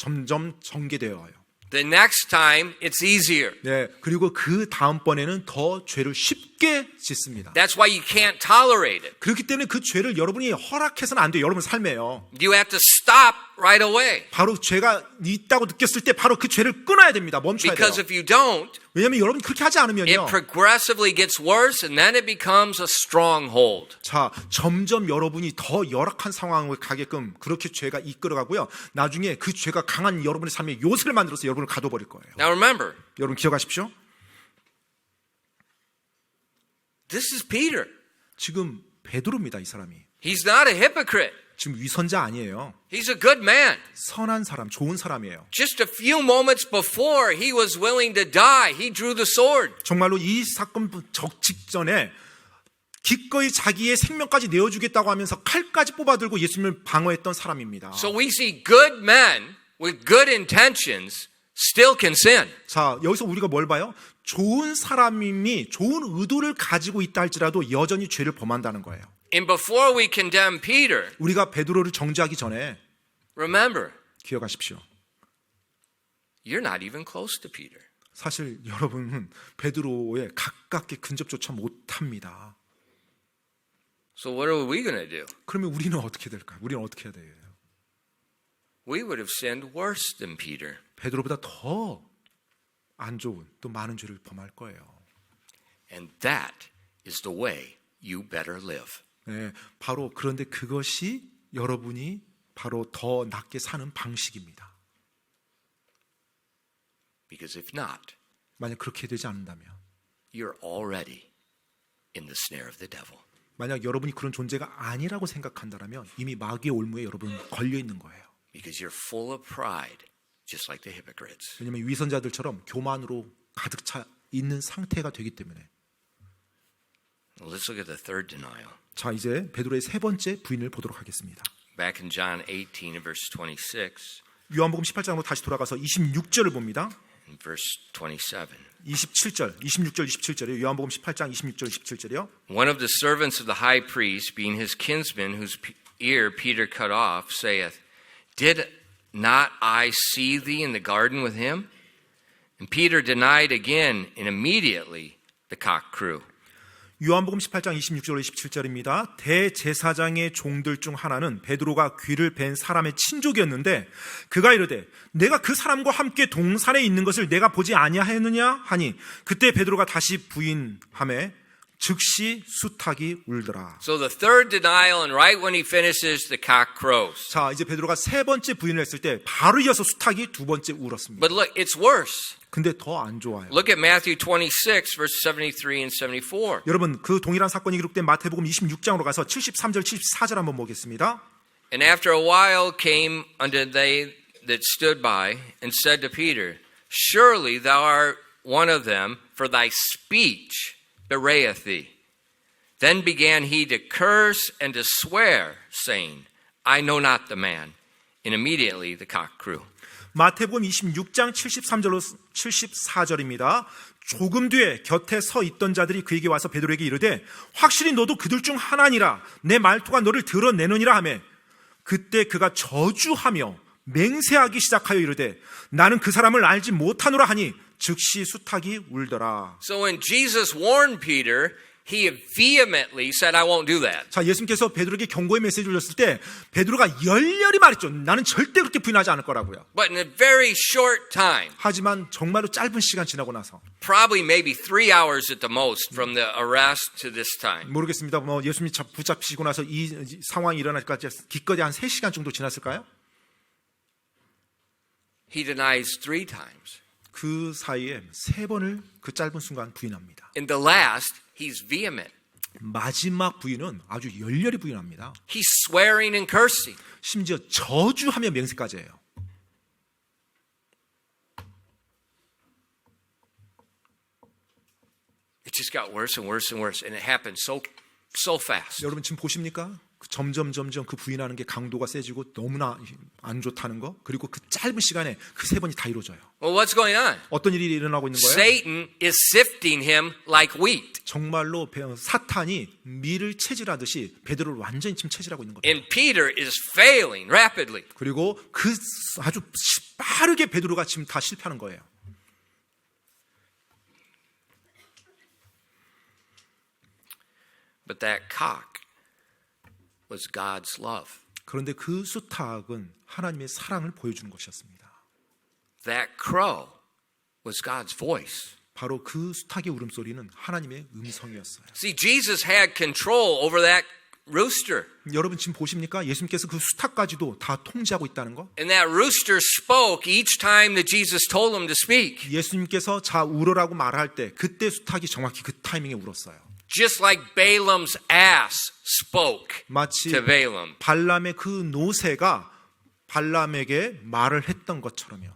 전개되어 와요. The next time, it's easier. 네, 그리고 그 다음번에는 더 죄를 쉽게 짓습니다. That's why you can't tolerate it. 그렇기 때문에 그 죄를 여러분이 허락해서는 안 돼요. 여러분 삶에요. You have to stop right away. 바로 죄가 있다고 느꼈을 때 바로 그 죄를 끊어야 됩니다. 멈춰야 돼요. Because if you don't, 왜냐하면 여러분이 그렇게 하지 it 않으면요. progressively gets worse and then it becomes a stronghold. 자, 점점 여러분이 더 열악한 상황을 가게끔 그렇게 죄가 이끌어가고요. 나중에 그 죄가 강한 여러분의 삶에 요새를 만들어서 여러분을 가둬버릴 거예요. Now remember, 여러분 기억하십시오. this is Peter. 지금 베드로입니다. 이 사람이. He's not a hypocrite. 지금 위선자 아니에요. He's a good man. 선한 사람, 좋은 사람이에요. Just a few moments before he was willing to die, he drew the sword. 정말로 이 사건 직전에 기꺼이 자기의 생명까지 내어주겠다고 하면서 칼까지 뽑아들고 예수님을 방어했던 사람입니다. So we see good men with good intentions still can sin. 자, 여기서 우리가 뭘 봐요? 좋은 사람이 좋은 의도를 가지고 있다 할지라도 여전히 죄를 범한다는 거예요. And before we condemn Peter, 우리가 베드로를 정죄하기 전에 remember, 기억하십시오. you're not even close to Peter. 사실 여러분은 베드로에 가깝게 근접조차 못합니다. So what are we going to do? 그러면 우리는 어떻게 될까요? 우리는 어떻게 해야 돼요? We would have sinned worse than Peter. 베드로보다 더 안 좋은 또 많은 죄를 범할 거예요. And that is the way you better live. 네, 바로 그런데 그것이 여러분이 바로 더 낫게 사는 방식입니다. Because if not, 만약 그렇게 되지 않는다면 you're already in the snare of the devil. 만약 여러분이 그런 존재가 아니라고 생각한다면 이미 마귀의 올무에 여러분 걸려 있는 거예요. Because you're full of pride, just like the hypocrites. 왜냐하면 위선자들처럼 교만으로 가득 차 있는 상태가 되기 때문에. Let's look at the third denial. 자, 이제 베드로의 세 번째 부인을 보도록 하겠습니다. Back in John 18 and verse 26 요한복음 18장으로 다시 돌아가서 26절을 봅니다. and verse 27. 26절, 26절, 27절이요. 요한복음 18장 26절, 27절이요. One of the servants of the high priest, being his kinsman, whose ear Peter cut off, saith, Did not I see thee in the garden with him? And Peter denied again, and immediately the cock crew. 요한복음 18장 26절 27절입니다. 대제사장의 종들 중 하나는 베드로가 귀를 벤 사람의 친족이었는데 그가 이르되 내가 그 사람과 함께 동산에 있는 것을 내가 보지 아니하였느냐 하니 그때 베드로가 다시 부인하매 즉시 수탉이 울더라. So the third denial, and right when he finishes, the cock crows. 자, 이제 베드로가 세 번째 부인을 했을 때 바로 이어서 수탉이 두 번째 울었습니다. But look, it's worse. 근데 더 안 좋아요. Look at Matthew 26, verse 73 and 74. 여러분, 그 동일한 사건이 기록된 마태복음 26장으로 가서 73절, 74절 한번 보겠습니다. And after a while came unto they that stood by, and said to Peter, Surely thou art one of them, for thy speech bewrayeth thee. Then began he to curse and to swear, saying, I know not the man. And immediately the cock crew. 마태복음 26장 73절로 74절입니다. 조금 뒤에 곁에 서 있던 자들이 그에게 와서 베드로에게 이르되 확실히 너도 그들 중 하나니라 내 말투가 너를 드러내느니라 하매 그때 그가 저주하며 맹세하기 시작하여 이르되 나는 그 사람을 알지 못하노라 하니 즉시 수탉이 울더라. So when Jesus warned Peter, he vehemently said, I won't do that. 자, 예수님께서 베드로에게 경고의 메시지를 줬을 때 베드로가 열렬히 말했죠. 나는 절대 그렇게 부인하지 않을 거라고요. But in a very short time, 하지만 정말로 짧은 시간 지나고 나서 probably maybe 3 hours at the most from the arrest to this time, 모르겠습니다. 뭐 예수님이 붙잡히시고 나서 이 상황이 일어날까지 기껏이 한 3시간 정도 지났을까요? he denies 3 times. 그 사이에 3번을 그 짧은 순간 부인합니다. In the last, he's vehement. 마지막 부인은 아주 열렬히 부인합니다. He's swearing and cursing. 심지어 저주하며 맹세까지 해요. It just got worse and worse and worse, and it happened so fast. 여러분 지금 보십니까? 점점 그 부인하는 게 강도가 세지고 너무나 안 좋다는 거. 그리고 그 짧은 시간에 그 3번이 다 이루어져요. Well, what's going on? 어떤 일이 일어나고 있는 거예요? Satan is sifting him like wheat. 정말로 사탄이 밀을 체질하듯이 베드로를 완전히 지금 체질하고 있는 겁니다. And Peter is failing rapidly. 그리고 그 아주 빠르게 베드로가 지금 다 실패하는 거예요. But that cock was God's love. 그런데 그 수탉은 하나님의 사랑을 보여주는 것이었습니다. That crow was God's voice. 바로 그 수탉의 울음소리는 하나님의 음성이었어요. See, Jesus had control over that rooster. 여러분 지금 보십니까? 예수님께서 그 수탉까지도 다 통제하고 있다는 거. And that rooster spoke each time that Jesus told him to speak. 예수님께서 자 울어라고 말할 때 그때 수탉이 정확히 그 타이밍에 울었어요. Just like Balaam's ass spoke 마치 to Balaam. 발람의 그 노새가 발람에게 말을 했던 것처럼요.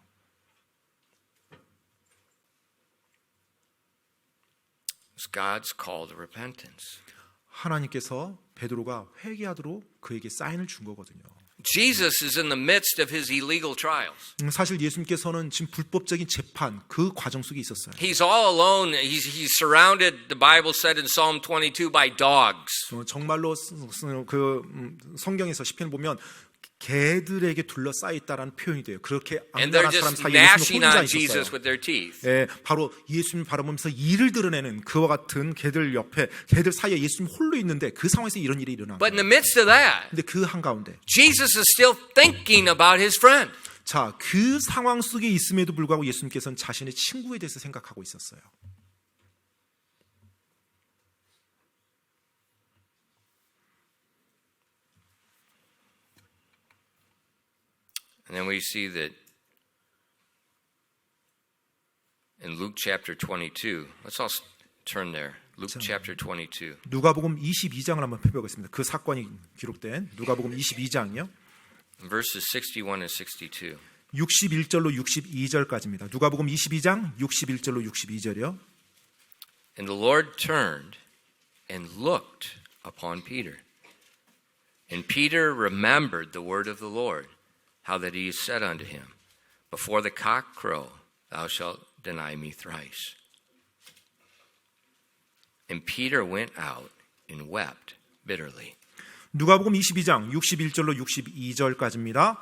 It's God's call to repentance. 하나님께서 베드로가 회개하도록 그에게 사인을 준 거거든요. Jesus is in the midst of his illegal trials. 사실 예수님께서는 지금 불법적인 재판 그 과정 속에 있었어요. He's all alone. He's surrounded, the Bible said in Psalm 22, by dogs. 정말로 그 성경에서 시편 보면 개들에게 둘러싸여 있다라는 표현이 돼요. 그렇게 And they're 악랄한 사람 just 사이에 gnashing 예수님은 혼자 on Jesus 있었어요. with their teeth. 예, 바로 예수님 바라보면서 이를 드러내는 그와 같은 개들 옆에 개들 사이에 예수님 홀로 있는데 그 상황에서 이런 일이 일어난 But in 거예요. the midst of that, 근데 그 한가운데 Jesus is still thinking about his friend. 자, 그 상황 속에 있음에도 불구하고 예수님께서는 자신의 친구에 대해서 생각하고 있었어요. And then we see that in Luke chapter 22, let's all turn there. Luke chapter 22. 누가복음 22장을 한번 펴보겠습니다. 그 사건이 기록된 누가복음 22장이요. Verses 61 and 62. 61절로 62절까지입니다. 누가복음 22장 61절로 62절이요. And the Lord turned and looked upon Peter. And Peter remembered the word of the Lord, how that he said unto him, Before the cock crow, thou shalt deny me thrice. And Peter went out and wept bitterly. 누가복음 22장 61절로 62절까지입니다.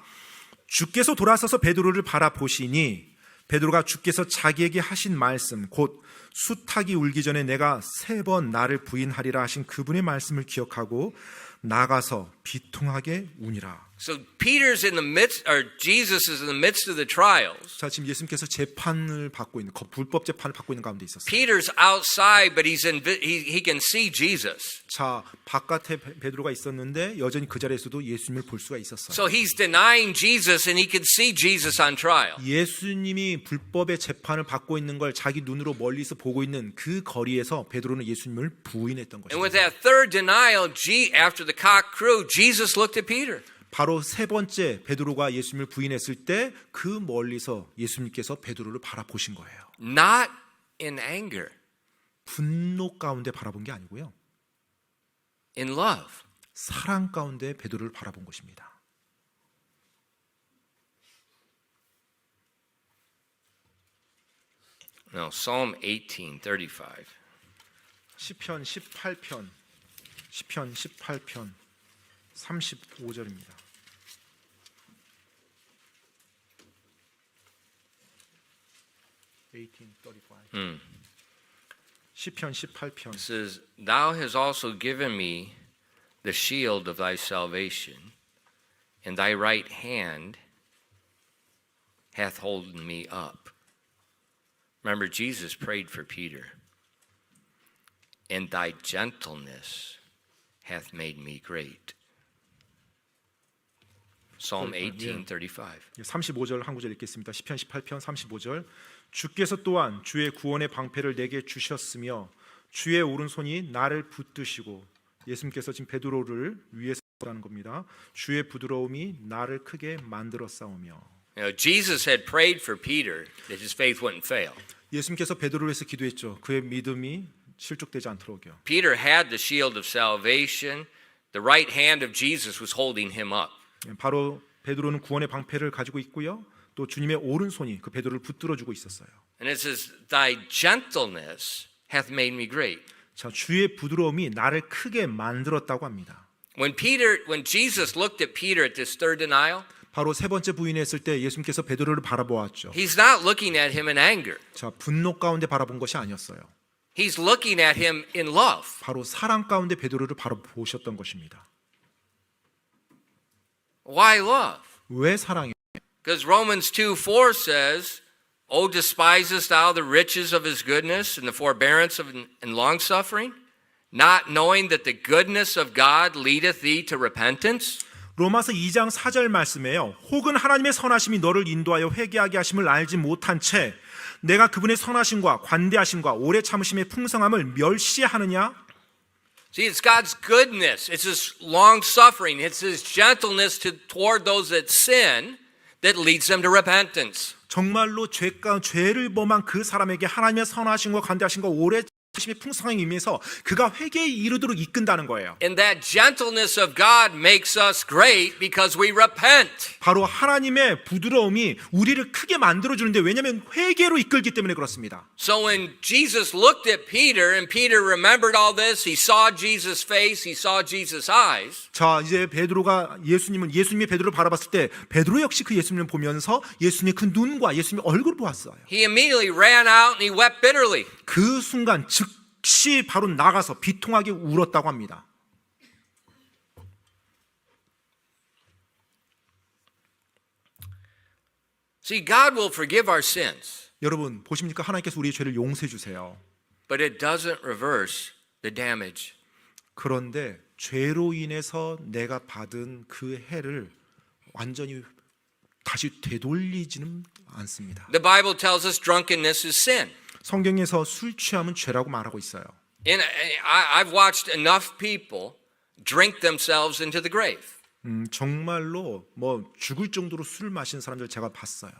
주께서 돌아서서 베드로를 바라보시니 베드로가 주께서 자기에게 하신 말씀 곧 수탉이 울기 전에 내가 3번 나를 부인하리라 하신 그분의 말씀을 기억하고 나가서 비통하게 우니라. So Peter's in the midst, or Jesus is in the midst of the trials. 자, 지금 예수님께서 재판을 받고 있는 불법 재판을 받고 있는 가운데 있었어요. Peter's outside, but he can see Jesus. 자, 바깥에 베드로가 있었는데 여전히 그 자리에서도 예수님을 볼 수가 있었어요. So he's denying Jesus, and he can see Jesus on trial. 예수님이 불법의 재판을 받고 있는 걸 자기 눈으로 멀리서 보고 있는 그 거리에서 베드로는 예수님을 부인했던 And with 것입니다. that third denial, after the cock crew, Jesus looked at Peter. 바로 3번째 베드로가 예수님을 부인했을 때 그 멀리서 예수님께서 베드로를 바라보신 거예요. Not in anger, 분노 가운데 바라본 게 아니고요. in love. 사랑 가운데 베드로를 바라본 것입니다. No, Psalm 18:35. 시편 18편 35절입니다. 시편 18편. It says, Thou hast also given me the shield of thy salvation, and thy right hand hath holden me up. Remember, Jesus prayed for Peter. And thy gentleness hath made me great. Psalm 18:35. 35절 한 구절 읽겠습니다. 시편 18편 35절. 주께서 또한 주의 구원의 방패를 내게 주셨으며 주의 오른손이 나를 붙드시고, 예수님께서 지금 베드로를 위해서 하는 겁니다. 주의 부드러움이 나를 크게 만들었사오며. Jesus had prayed for Peter that his faith wouldn't fail. 예수님께서 베드로를 위해서 기도했죠. 그의 믿음이 실족되지 않도록요. Peter had the shield of salvation. The right hand of Jesus was holding him up. 바로 베드로는 구원의 방패를 가지고 있고요. 또 주님의 오른손이 그 베드로를 붙들어 주고 있었어요. And it says, Thy gentleness hath made me great. 자, 주의 부드러움이 나를 크게 만들었다고 합니다. When Jesus looked at Peter at this third denial, 바로 세 번째 부인했을 때 예수님께서 베드로를 바라보았죠. he's not looking at him in anger. 자, 분노 가운데 바라본 것이 아니었어요. He's looking at him in love. 바로 사랑 가운데 베드로를 바라보셨던 것입니다. Why love? 왜 사랑이에요? Because Romans 2:4 says, O despisest thou the riches of his goodness and the forbearance and long-suffering, not knowing that the goodness of God leadeth thee to repentance? 로마서 2장 4절 말씀에요. 혹은 하나님의 선하심이 너를 인도하여 회개하게 하심을 알지 못한 채 내가 그분의 선하심과 관대하심과 오래 참으심의 풍성함을 멸시하느냐? See, it's God's goodness. It's his long-suffering. It's his gentleness toward those that sin that leads them to repentance. 정말로 죄를 범한 그 사람에게 하나님의 선하심과 관대하심과 오래 참으심의 풍성함에 의해서 그가 회개에 이르도록 이끈다는 거예요. And that gentleness of God makes us great because we repent. 바로 하나님의 부드러움이 우리를 크게 만들어 주는데, 왜냐하면 회개로 이끌기 때문에 그렇습니다. So when Jesus looked at Peter and Peter remembered all this, he saw Jesus' face, he saw Jesus' eyes. 자, 이제 베드로가 예수님의 베드로를 바라봤을 때 베드로 역시 그 예수님을 보면서 예수님의 그 눈과 예수님의 얼굴을 보았어요. He immediately ran out and he wept bitterly. 그 순간 즉시 바로 나가서 비통하게 울었다고 합니다. See, God will forgive our sins, 여러분 보십니까? 하나님께서 우리의 죄를 용서해 주세요. but it doesn't reverse the damage. 그런데 죄로 인해서 내가 받은 그 해를 완전히 다시 되돌리지는 않습니다. The Bible tells us drunkenness is sin. 성경에서 술 취함은 죄라고 말하고 있어요. And I've watched enough people drink themselves into the grave. 정말로 뭐 죽을 정도로 술을 마시는 사람들 제가 봤어요.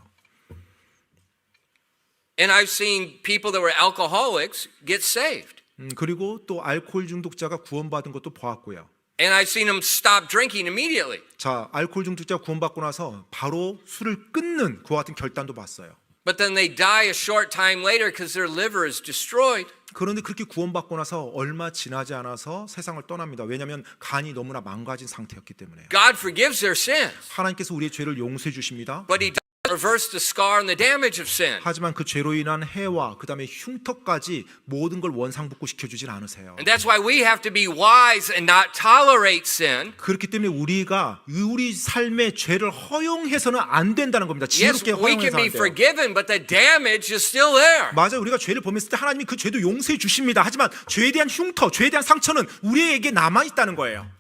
And I've seen people that were alcoholics get saved. 그리고 또 알코올 중독자가 구원받은 것도 보았고요. And I've seen them stop drinking immediately. 자, 알코올 중독자가 구원받고 나서 바로 술을 끊는 그와 같은 결단도 봤어요. But then they die a short time later because their liver is destroyed. 그런데 그렇게 구원받고 나서 얼마 지나지 않아서 세상을 떠납니다. 왜냐하면 간이 너무나 망가진 상태였기 때문에요. God forgives their sins, 하나님께서 우리의 죄를 용서해 주십니다. but he doesn't reverse the scar and the damage of sin. 하지만 그 죄로 인한 해와 그 다음에 흉터까지 모든 걸 원상복구시켜 주질 않으세요. And that's why we have to be wise and not tolerate sin. 그렇기 때문에 우리가 우리 삶의 죄를 허용해서는 안 된다는 겁니다. Yes, 지혜롭게 we can 허용해서 안 be 돼요. forgiven, but the damage is still there. 맞아요. 우리가 죄를 범했을 때 하나님이 그 죄도 용서해 주십니다. 하지만 죄에 대한 흉터, 죄에 대한 상처는 우리에게 남아있다는 거예요.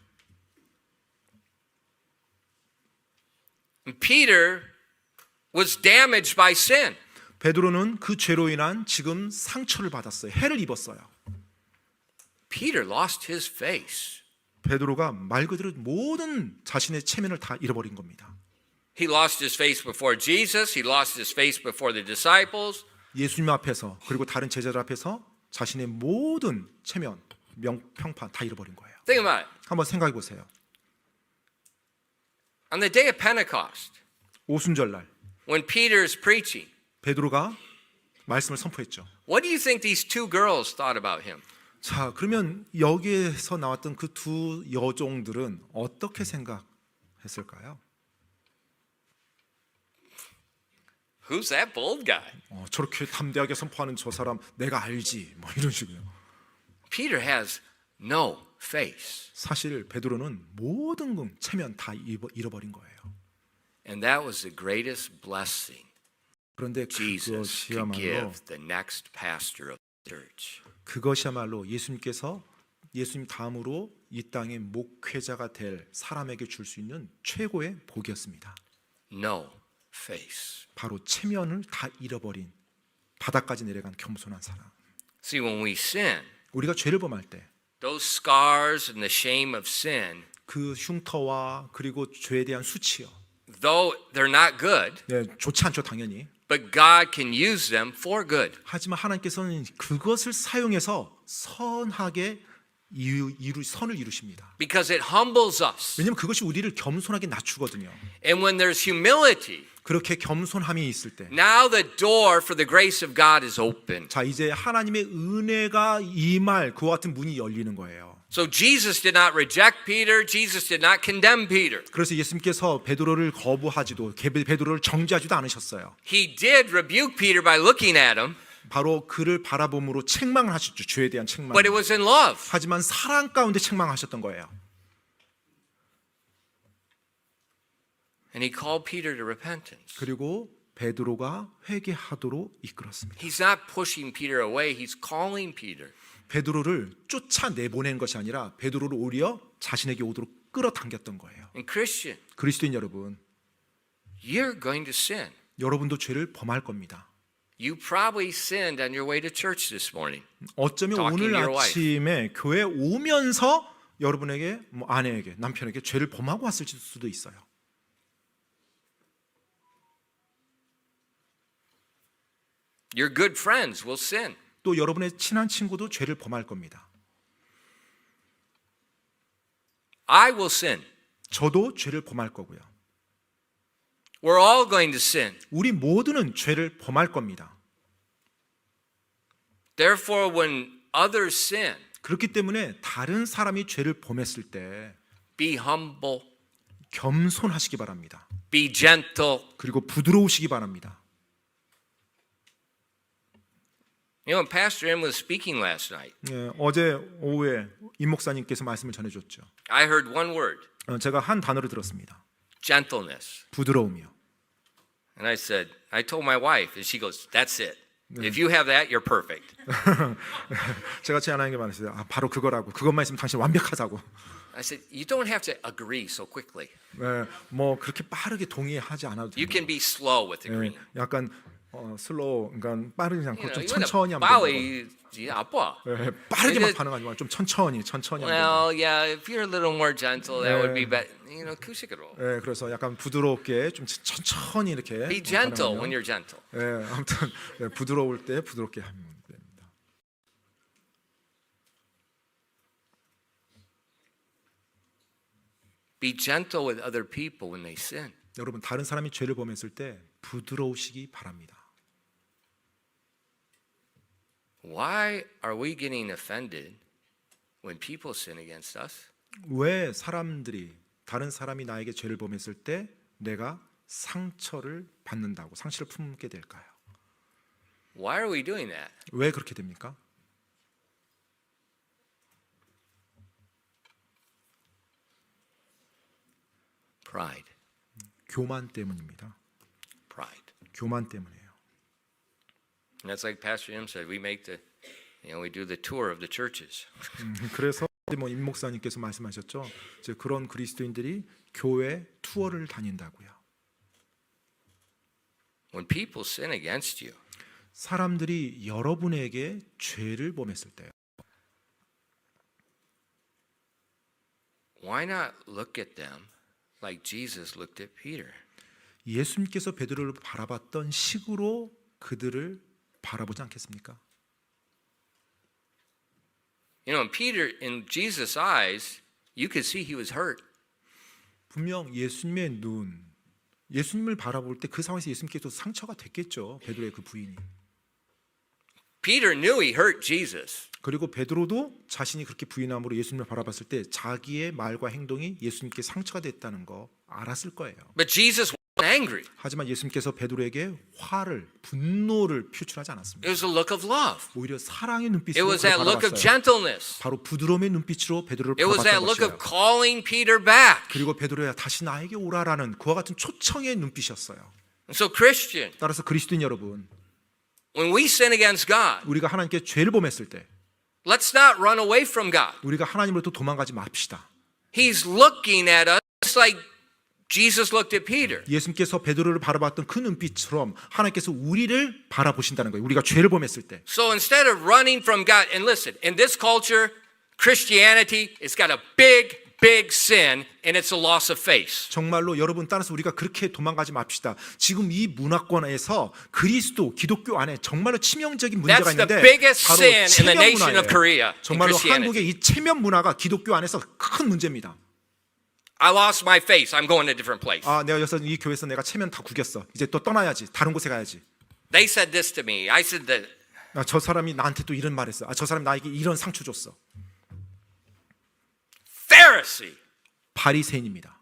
And Peter was damaged by sin. 베드로는 그 죄로 인한 지금 상처를 받았어요. 해를 입었어요. Peter lost his face. 베드로가 말 그대로 모든 자신의 체면을 다 잃어버린 겁니다. He lost his face before Jesus. He lost his face before the disciples. 예수님 앞에서 그리고 다른 제자들 앞에서 자신의 모든 체면, 평판 다 잃어버린 거예요. Think about it. 한번 생각해 보세요. On the day of Pentecost, 오순절날 when Peter is preaching, 베드로가 말씀을 선포했죠. what do you think these two girls thought about him? 자, 그러면 여기에서 나왔던 그 두 여종들은 어떻게 생각했을까요? Who's that bold guy? 저렇게 담대하게 선포하는 저 사람 내가 알지. 뭐 이런 식이요. Peter has no face. 사실 베드로는 모든 체면 다 잃어버린 거예요. And that was the greatest blessing 그런데 Jesus could give the next pastor of the church. 그것이야말로 예수님 다음으로 이 땅의 목회자가 될 사람에게 줄 수 있는 최고의 복이었습니다. No face. 바로 체면을 다 잃어버린 바닥까지 내려간 겸손한 사람. See, when we sin, 우리가 죄를 범할 때 those scars and the shame of sin, 그 흉터와 그리고 죄에 대한 수치요. though they're not good, 네, 좋지 않죠 당연히. but God can use them for good. 하지만 하나님께서는 그것을 사용해서 선하게 선을 이루십니다. Because it humbles us. 왜냐하면 그것이 우리를 겸손하게 낮추거든요. And when there's humility, 그렇게 겸손함이 있을 때, now the door for the grace of God is open. 자 이제 하나님의 은혜가 임할 그와 같은 문이 열리는 거예요. So Jesus did not reject Peter. Jesus did not condemn Peter. 그래서 예수님께서 베드로를 거부하지도 베드로를 정죄하지도 않으셨어요. He did rebuke Peter by looking at him, 바로 그를 바라봄으로 책망을 하셨죠. 죄에 대한 책망. but it was in love. 하지만 사랑 가운데 책망하셨던 거예요. And he called Peter to repentance. 그리고 베드로가 회개하도록 이끌었습니다. He's not pushing Peter away. He's calling Peter. 베드로를 쫓아내보낸 것이 아니라 베드로를 오히려 자신에게 오도록 끌어당겼던 거예요. And Christian, 그리스도인 여러분, you're going to sin. 여러분도 죄를 범할 겁니다. You probably sinned on your way to church this morning. 어쩌면 Talking 오늘 to your wife. 아침에 교회 오면서 여러분에게 아내에게 남편에게 죄를 범하고 왔을 수도 있어요. Your good friends will sin. 또 여러분의 친한 친구도 죄를 범할 겁니다. I will sin. 저도 죄를 범할 거고요. We're all going to sin. 우리 모두는 죄를 범할 겁니다. Therefore, when others sin, 그렇기 때문에 다른 사람이 죄를 범했을 때 be humble, 겸손하시기 바랍니다. be gentle. 그리고 부드러우시기 바랍니다. You know, when Pastor M was speaking last night, 예, 어제 오후에 임 목사님께서 말씀을 전해줬죠. I heard one word, 제가 한 단어를 들었습니다. gentleness. 부드러움이요. And I told my wife, and she goes, that's it. If you have that, you're perfect. 제가 제 하나님께 말했어요. 바로 그거라고. 그것만 있으면 당신 완벽하다고. I said, you don't have to agree so quickly. 예, 뭐 그렇게 빠르게 동의하지 않아도 You 됩니다. can be slow with agreeing. 약간 슬로우, 그러니까 빠르지 않고 You know, 좀 you want 천천히 to 하면 bow, 되는 아빠. 거. 빠르게만 이제- 반응하지 말고 좀 천천히 하면 되는 Well, yeah, if you're a little more gentle, that would be better. You know, 구식으로. 거. 그래서 약간 부드럽게 좀 천천히 이렇게 Be gentle 반응하면, when you're gentle. 아무튼 부드러울 때 부드럽게 하면 됩니다. Be gentle with other people when they sin. 여러분 다른 사람이 죄를 범했을 때 부드러우시기 바랍니다. Why are we getting offended when people sin against us? 왜 다른 사람이 나에게 죄를 범했을 때 내가 상처를 받는다고 상처를 품게 될까요? Why are we doing that? 왜 그렇게 됩니까? Pride. 교만 때문입니다. Pride. 교만 때문이에요. And that's like Pastor Jim said. We do the tour of the churches. 그래서 임 목사님께서 말씀하셨죠. 이제 그런 그리스도인들이 교회 투어를 다닌다고요. When people sin against you, 사람들이 여러분에게 죄를 범했을 때요. why not look at them like Jesus looked at Peter? 예수님께서 베드로를 바라봤던 식으로 그들을 바라보지 않겠습니까? You know, in Jesus' eyes, you could see he was hurt. 분명 예수님을 바라볼 때 그 상황에서 예수님께서 상처가 됐겠죠. 베드로의 그 부인이. Peter knew he hurt Jesus. 그리고 베드로도 자신이 그렇게 부인함으로 예수님을 바라봤을 때 자기의 말과 행동이 예수님께 상처가 됐다는 거 알았을 거예요. But Jesus angry. 하지만 예수님께서 베드로에게 화를, 분노를 표출하지 않았습니다. It was a look of love. 오히려 사랑의 It 눈빛으로 was 그를 that look of 바라봤어요. gentleness. 바로 부드러움의 눈빛으로 베드로를 It was that 바라봤던 look of 것이에요. calling Peter back. 그리고 베드로야 다시 나에게 오라라는 그와 같은 초청의 눈빛이었어요. And so Christian, 따라서 그리스도인 여러분, when we sin against God, 우리가 하나님께 죄를 범했을 때 let's not run away from God. 우리가 하나님으로부터 도망가지 맙시다. He's looking at us like Jesus looked at Peter. 예수님께서 베드로를 바라봤던 그 눈빛처럼 하나님께서 우리를 바라보신다는 거예요. 우리가 죄를 범했을 때. So instead of running from God, and listen, in this culture, Christianity has got a big sin, and it's a loss of faith. 정말로 여러분 따라서 우리가 그렇게 도망가지 맙시다. 지금 이 문화권에서 그리스도, 기독교 안에 정말로 치명적인 문제가 That's the 있는데 biggest 바로 sin in the 체면 nation of Korea. 문화예요. in 정말로 Christianity. 한국의 이 체면 문화가 기독교 안에서 큰 문제입니다. I lost my faith. I'm going to a different place. 내가 여기서 이 교회에서 내가 체면 다 구겼어. 이제 또 떠나야지. 다른 곳에 가야지. They said this to me. I said that 저 사람이 나한테 또 이런 말했어. 저 사람이 나에게 이런 상처 줬어. Pharisee. 바리새인입니다.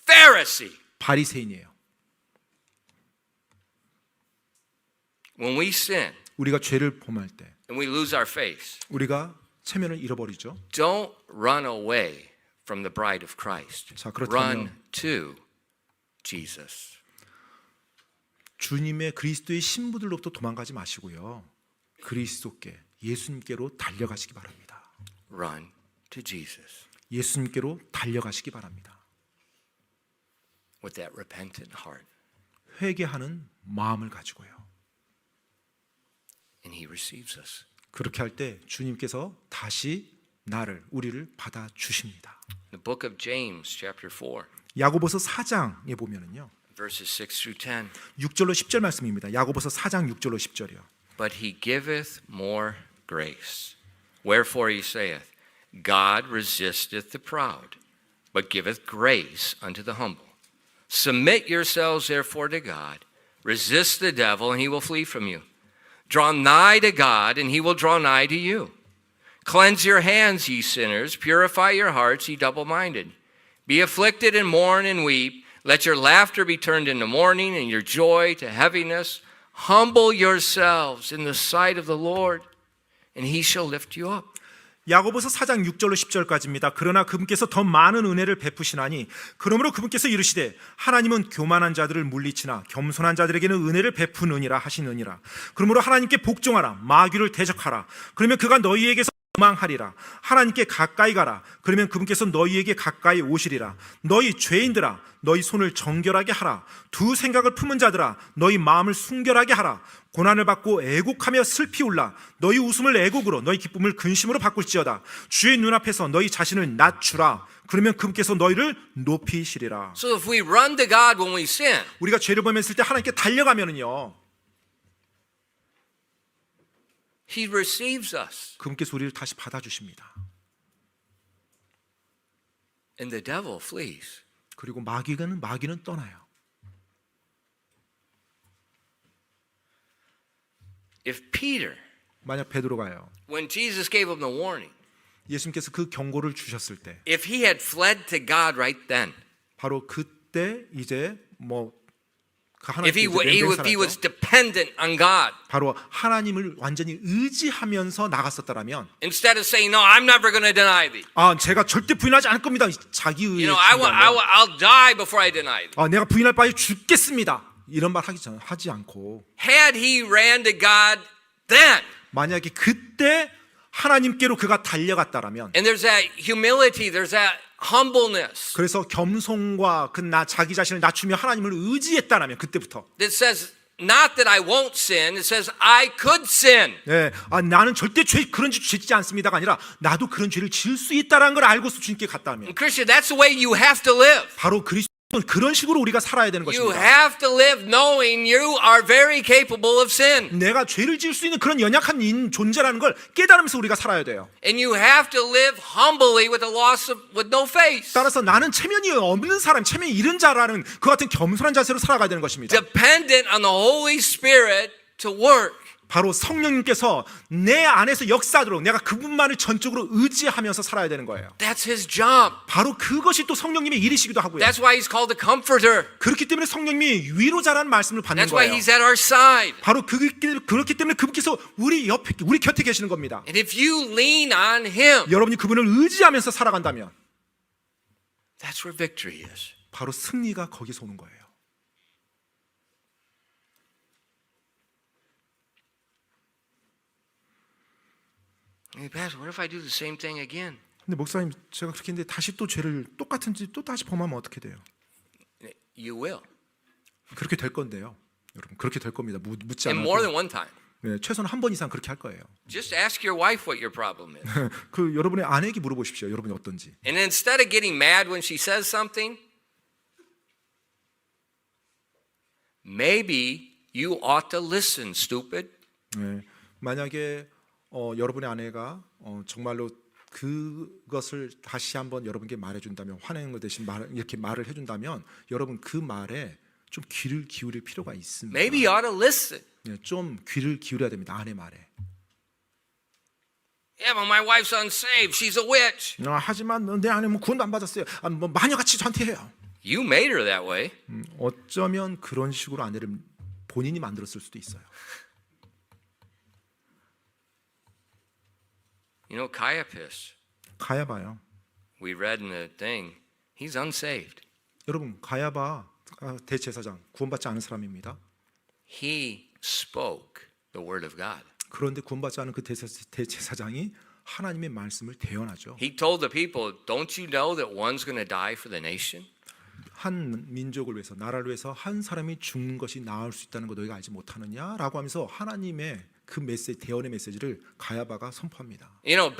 Pharisee. 바리새인이에요. When we sin 우리가 죄를 범할 때 and we lose our faith, 우리가 체면을 잃어버리죠. don't run away from the bride of Christ. 자, 그렇다면- Run to Jesus. 주님의 그리스도의 신부들로부터 도망가지 마시고요. 그리스도께 예수님께로 달려가시기 바랍니다. Run to Jesus 예수님께로 달려가시기 바랍니다. with that repentant heart. 회개하는 마음을 가지고요. And he receives us. 그렇게 할 때 주님께서 다시 우리를 받아 주십니다. The book of James, chapter 4, 야고보서 4장에 보면은요. verses 6 through 10. 6절로 10절 말씀입니다. 야고보서 4장 6절로 10절이요. But he giveth more grace. Wherefore he saith, God resisteth the proud, but giveth grace unto the humble. Submit yourselves therefore to God. Resist the devil, and he will flee from you. Draw nigh to God, and he will draw nigh to you. Cleanse your hands, ye sinners. Purify your hearts, ye double-minded. Be afflicted and mourn and weep. Let your laughter be turned into mourning, and your joy to heaviness. Humble yourselves in the sight of the Lord, and he shall lift you up. 야고보서 4장 6절로 10절까지입니다. 그러나 그분께서 더 많은 은혜를 베푸시나니 그러므로 그분께서 이르시되 하나님은 교만한 자들을 물리치나 겸손한 자들에게는 은혜를 베푸느니라 하시느니라. 그러므로 하나님께 복종하라. 마귀를 대적하라. 그러면 그가 너희에게서 도망하리라. 하나님께 가까이 가라. 그러면 그분께서 너희에게 가까이 오시리라. 너희 죄인들아, 너희 손을 정결하게 하라. 두 생각을 품은 자들아, 너희 마음을 순결하게 하라. 고난을 받고 애곡하며 슬피 울라. 너희 웃음을 애곡으로, 너희 기쁨을 근심으로 바꿀지어다. 주의 눈앞에서 너희 자신을 낮추라. 그러면 그분께서 너희를 높이시리라. So if we run to God when we sin, 우리가 죄를 범했을 때 하나님께 달려가면은요, he receives us, 그분께서 우리를 다시 받아주십니다. and the devil flees. 그리고 마귀는 떠나요. If Peter, 만약 베드로가요, when Jesus gave him the warning, 예수님께서 그 경고를 주셨을 때 if he had fled to God right then, 바로 그때 이제 그 if he was dependent on God, 바로 하나님을 완전히 의지하면서 나갔었다라면, instead of saying, no, I'm never going to deny thee. 제가 절대 부인하지 않을 겁니다. 자기 의에 I'll die before I deny thee. 내가 부인할 바에 죽겠습니다. 이런 말 하지 않고, Had he ran to God then, 만약에 그때 하나님께로 그가 달려갔다라면, and there's that humility, there's that humbleness 그래서 겸손과 자기 자신을 낮추며 하나님을 의지했다라면, 그때부터 that says, not that I won't sin, it says I could sin. 나는 절대 그런 죄 짓지 않습니다가 아니라 나도 그런 죄를 지을 수 있다라는 걸 알고서 주님께 갔다면, And Christian, that's the way you have to live. 바로 그리스도는 그런 식으로 우리가 살아야 되는 You 것입니다. have to live knowing you are very capable of sin. 내가 죄를 지을 수 있는 그런 연약한 존재라는 걸 깨달으면서 우리가 살아야 돼요. And you have to live humbly with with no face. 따라서 나는 체면이 없는 사람, 체면이 잃은 자라는 그 같은 겸손한 자세로 살아가야 되는 것입니다. Dependent on the Holy Spirit to work. 바로 성령님께서 내 안에서 역사하도록 내가 그분만을 전적으로 의지하면서 살아야 되는 거예요. That's his job. 바로 그것이 또 성령님의 일이시기도 하고요. That's why he's called the comforter. 그렇기 때문에 성령님이 위로자라는 말씀을 받는 That's why 거예요. he's at our side. 바로 그렇기 때문에 그분께서 우리 곁에 계시는 겁니다. And if you lean on him, 여러분이 그분을 의지하면서 살아간다면 that's where victory is. 바로 승리가 거기서 오는 거예요. Hey, Pastor, what if I do the same thing again? 근데 목사님 제가 그렇게 했는데 다시 또 죄를 똑같은 짓 또 다시 범하면 어떻게 돼요? You will. 그렇게 될 건데요. 여러분 그렇게 될 겁니다. 묻지 And more 않아도 than one time. 네, 최소한 한 번 이상 그렇게 할 거예요. Just ask your wife what your problem is. 그 여러분의 아내에게 물어보십시오. 여러분이 어떤지. And instead of getting mad when she says something, maybe you ought to listen, stupid. 네, 만약에 여러분의 아내가 정말로 그것을 다시 한번 여러분께 말해준다면 화내는 것 대신 이렇게 말을 해준다면 여러분 그 말에 좀 귀를 기울일 필요가 있습니다. Maybe you ought to listen. 네, 좀 귀를 기울여야 됩니다. 아내 말에. Yeah, but my wife's unsaved. She's a witch. 하지만 내 아내는 구원도 안 받았어요. 뭐 마녀같이 저한테 해요. You made her that way. 어쩌면 그런 식으로 아내를 본인이 만들었을 수도 있어요. You know, Caiaphas, 가야바요. we read in the thing, he's unsaved. 여러분 가야바 대제사장 구원받지 않은 사람입니다. He spoke the word of God. 그런데 구원받지 않은 그 대제사장이 하나님의 말씀을 대언하죠. He told the people, don't you know that one's going to die for the nation? 한 민족을 위해서 나라를 위해서 한 사람이 죽는 것이 나을 수 있다는 거 너희가 알지 못하느냐라고 하면서 하나님의 그 메시지 대언의 메시지를 가야바가 선포합니다. You know,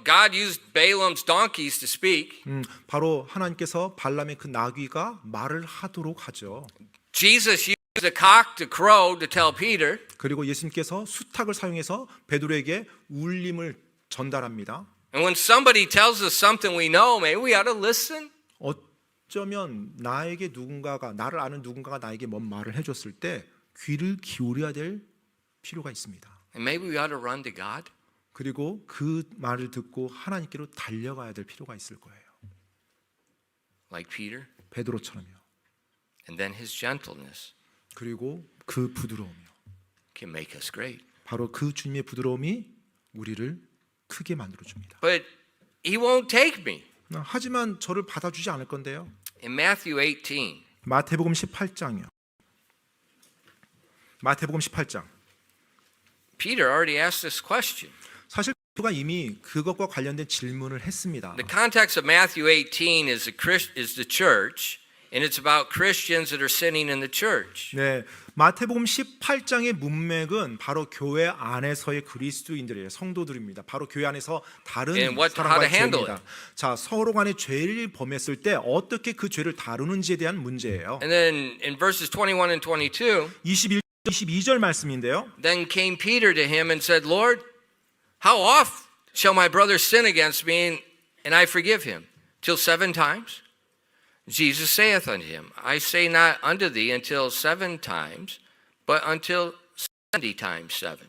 God used Balaam's donkeys to speak. 바로 하나님께서 발람의 그 나귀가 말을 하도록 하죠. Jesus used a cock to crow to tell Peter. 그리고 예수님께서 수탉을 사용해서 베드로에게 울림을 전달합니다. And when somebody tells us something we know, maybe we ought to listen. 어쩌면 나에게 나를 아는 누군가가 나에게 뭔 말을 해줬을 때 귀를 기울여야 될 필요가 있습니다. And maybe we ought to run to God. 그리고 그 말을 듣고 하나님께로 달려가야 될 필요가 있을 거예요. Like Peter. 베드로처럼요. And then his gentleness 그리고 그 부드러움이요. can make us great. 바로 그 주님의 부드러움이 우리를 크게 만들어 줍니다. But he won't take me. 하지만 저를 받아주지 않을 건데요. In Matthew 18, 마태복음 18장이요. 마태복음 18장. Peter already asked this question. 사실 베드로가 이미 그것과 관련된 질문을 했습니다. The context of Matthew 18 is the church, and it's about Christians that are sinning in the church. 네, 마태복음 18장의 문맥은 바로 교회 안에서의 그리스도인들이에요. 성도들입니다. 바로 교회 안에서 다른 And how to 사람과의 handle 죄입니다. 자, 서로 간에 죄를 범했을 때 어떻게 그 죄를 다루는지에 대한 문제예요. And then in verses 21 and 22, 22절 말씀인데요. then came Peter to him and said, Lord, how oft shall my brother sin against me and I forgive him? Till 7 times? Jesus saith unto him, I say not unto thee until 7 times, but until 70 times 7.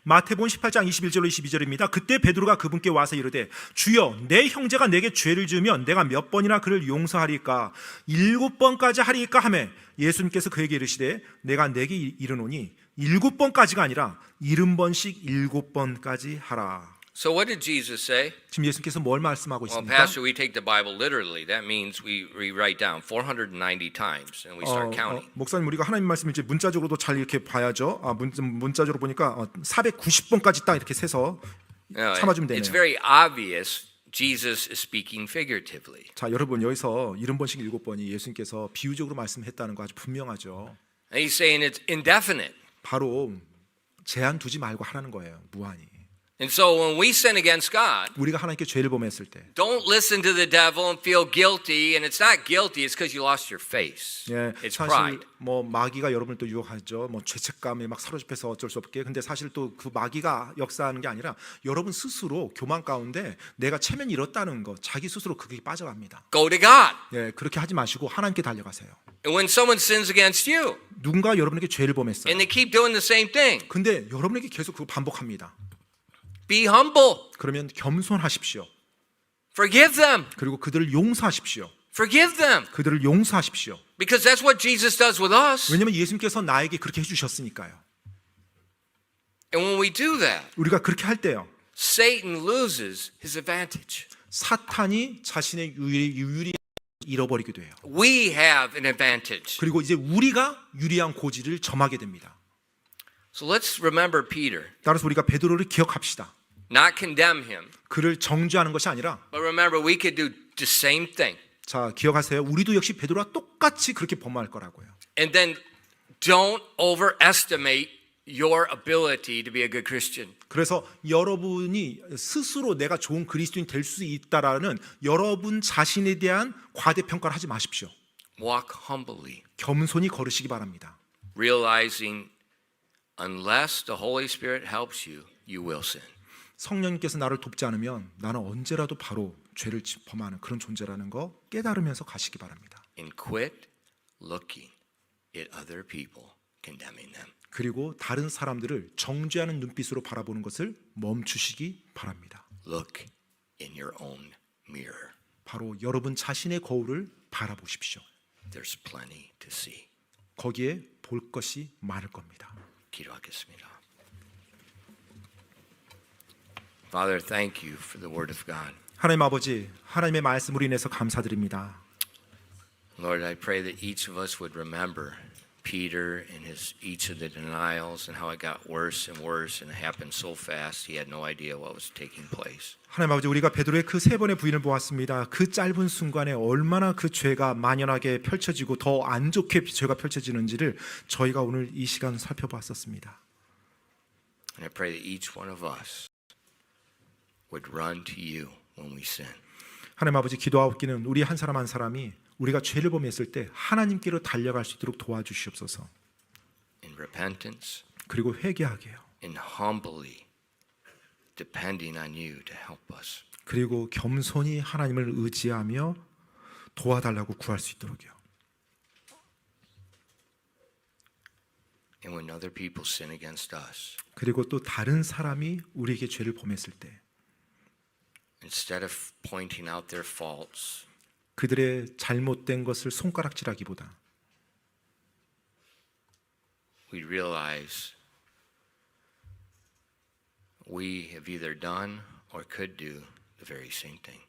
마태복음 18장 21절로 22절입니다. 그때 베드로가 그분께 와서 이르되 주여 내 형제가 내게 죄를 지으면 내가 몇 번이나 그를 용서하리까 7번까지 하리까 하매 예수님께서 그에게 이르시되 내가 내게 이르노니 7번까지가 아니라 70번씩 7번까지 하라. So what did Jesus say? 지금 예수님께서 뭘 말씀하고 Well, 있습니까? Pastor, we take the Bible literally. That means we write down 490 times and we start counting. 목사님 우리가 하나님 말씀을 이제 문자적으로도 잘 이렇게 봐야죠. 문자적으로 보니까 490번까지 딱 이렇게 세서 참아주면 되네요. It's very obvious Jesus is speaking figuratively. 자, 여러분 여기서 70번씩 7번이 예수님께서 비유적으로 말씀했다는 거 아주 분명하죠. And he's saying it's indefinite. 바로 제한 두지 말고 하라는 거예요. 무한히. And so when we sin against God, 우리가 하나님께 죄를 범했을 때 don't listen to the devil and feel guilty. And it's not guilty, it's because you lost your face. 예, It's 사실 pride. 뭐 마귀가 여러분을 또 유혹하죠. 뭐 죄책감에 막 사로잡혀서 어쩔 수 없게. 근데 사실 또 그 마귀가 역사하는 게 아니라 여러분 스스로 교만 가운데 내가 체면이 이렇다는 거 자기 스스로 그게 빠져갑니다. Go to God. 예, 그렇게 하지 마시고 하나님께 달려가세요. And when someone sins against you, 누군가 여러분에게 죄를 범했어요. and they keep doing the same thing. 근데 여러분에게 계속 그거 반복합니다. Be humble. 그러면 겸손하십시오. Forgive them. 그리고 그들을 용서하십시오. Forgive them. 그들을 용서하십시오. Because that's what Jesus does with us. 왜냐하면 예수님께서 나에게 그렇게 해주셨으니까요. And when we do that, 우리가 그렇게 할 때요, Satan loses his advantage. 사탄이 자신의 유리 잃어버리게 돼요. We have an advantage. 그리고 이제 우리가 유리한 고지를 점하게 됩니다. So let's remember Peter. 따라서 우리가 베드로를 기억합시다. Not condemn him, 그를 정죄하는 것이 아니라, but remember we could do the same thing. 자, 기억하세요. 우리도 역시 베드로와 똑같이 그렇게 범할 거라고요. And then don't overestimate your ability to be a good Christian. 그래서 여러분이 스스로 내가 좋은 그리스도인 될 수 있다라는 여러분 자신에 대한 과대평가를 하지 마십시오. Walk humbly, 겸손히 걸으시기 바랍니다. realizing unless the Holy Spirit helps you, you will sin. 성령님께서 나를 돕지 않으면 나는 언제라도 바로 죄를 범하는 그런 존재라는 거 깨달으면서 가시기 바랍니다. And quit looking at other people, condemning them. 그리고 다른 사람들을 정죄하는 눈빛으로 바라보는 것을 멈추시기 바랍니다. Look in your own mirror. 바로 여러분 자신의 거울을 바라보십시오. There's plenty to see. 거기에 볼 것이 많을 겁니다. 기도하겠습니다. Father, thank you for the word of God. 하나님 아버지, 하나님의 말씀으로 인해서 감사드립니다. Lord, I pray that each of us would remember Peter and each of the denials and how it got worse and worse and it happened so fast he had no idea what was taking place. 하나님 아버지, 우리가 베드로의 그 세 번의 부인을 보았습니다. 그 짧은 순간에 얼마나 그 죄가 만연하게 펼쳐지고 더 안 좋게 죄가 펼쳐지는지를 저희가 오늘 이 시간 살펴봤었습니다. And I pray that each one of us would run to you when we sin. 하나님 아버지, 기도하옵기는 우리 한 사람 한 사람이 우리가 죄를 범했을 때 하나님께로 달려갈 수 있도록 도와주시옵소서. In repentance, 그리고 회개하게 해요. and humbly depending on you to help us. 그리고 겸손히 하나님을 의지하며 도와달라고 구할 수 있도록요. And when other people sin against us, 그리고 또 다른 사람이 우리에게 죄를 범했을 때 instead of pointing out their faults, 그들의 잘못된 것을 손가락질하기보다 we realize we have either done or could do the very same thing.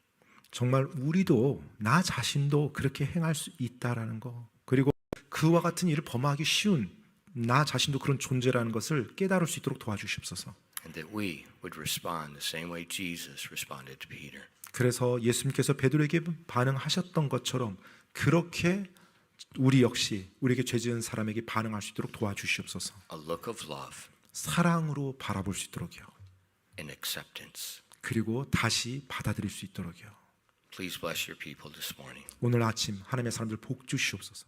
정말 우리도 나 자신도 그렇게 행할 수 있다라는 거, 그리고 그와 같은 일을 범하기 쉬운 나 자신도 그런 존재라는 것을 깨달을 수 있도록 도와주시옵소서. And that we would respond the same way Jesus responded to Peter. 그래서 예수님께서 베드로에게 반응하셨던 것처럼 그렇게 우리 역시 우리에게 죄 지은 사람에게 반응할 수 있도록 도와주시옵소서. A look of love 사랑으로 바라볼 수 있도록요. and acceptance. 그리고 다시 받아들일 수 있도록요. Please bless your people this morning. 오늘 아침 하나님의 사람들 복 주시옵소서.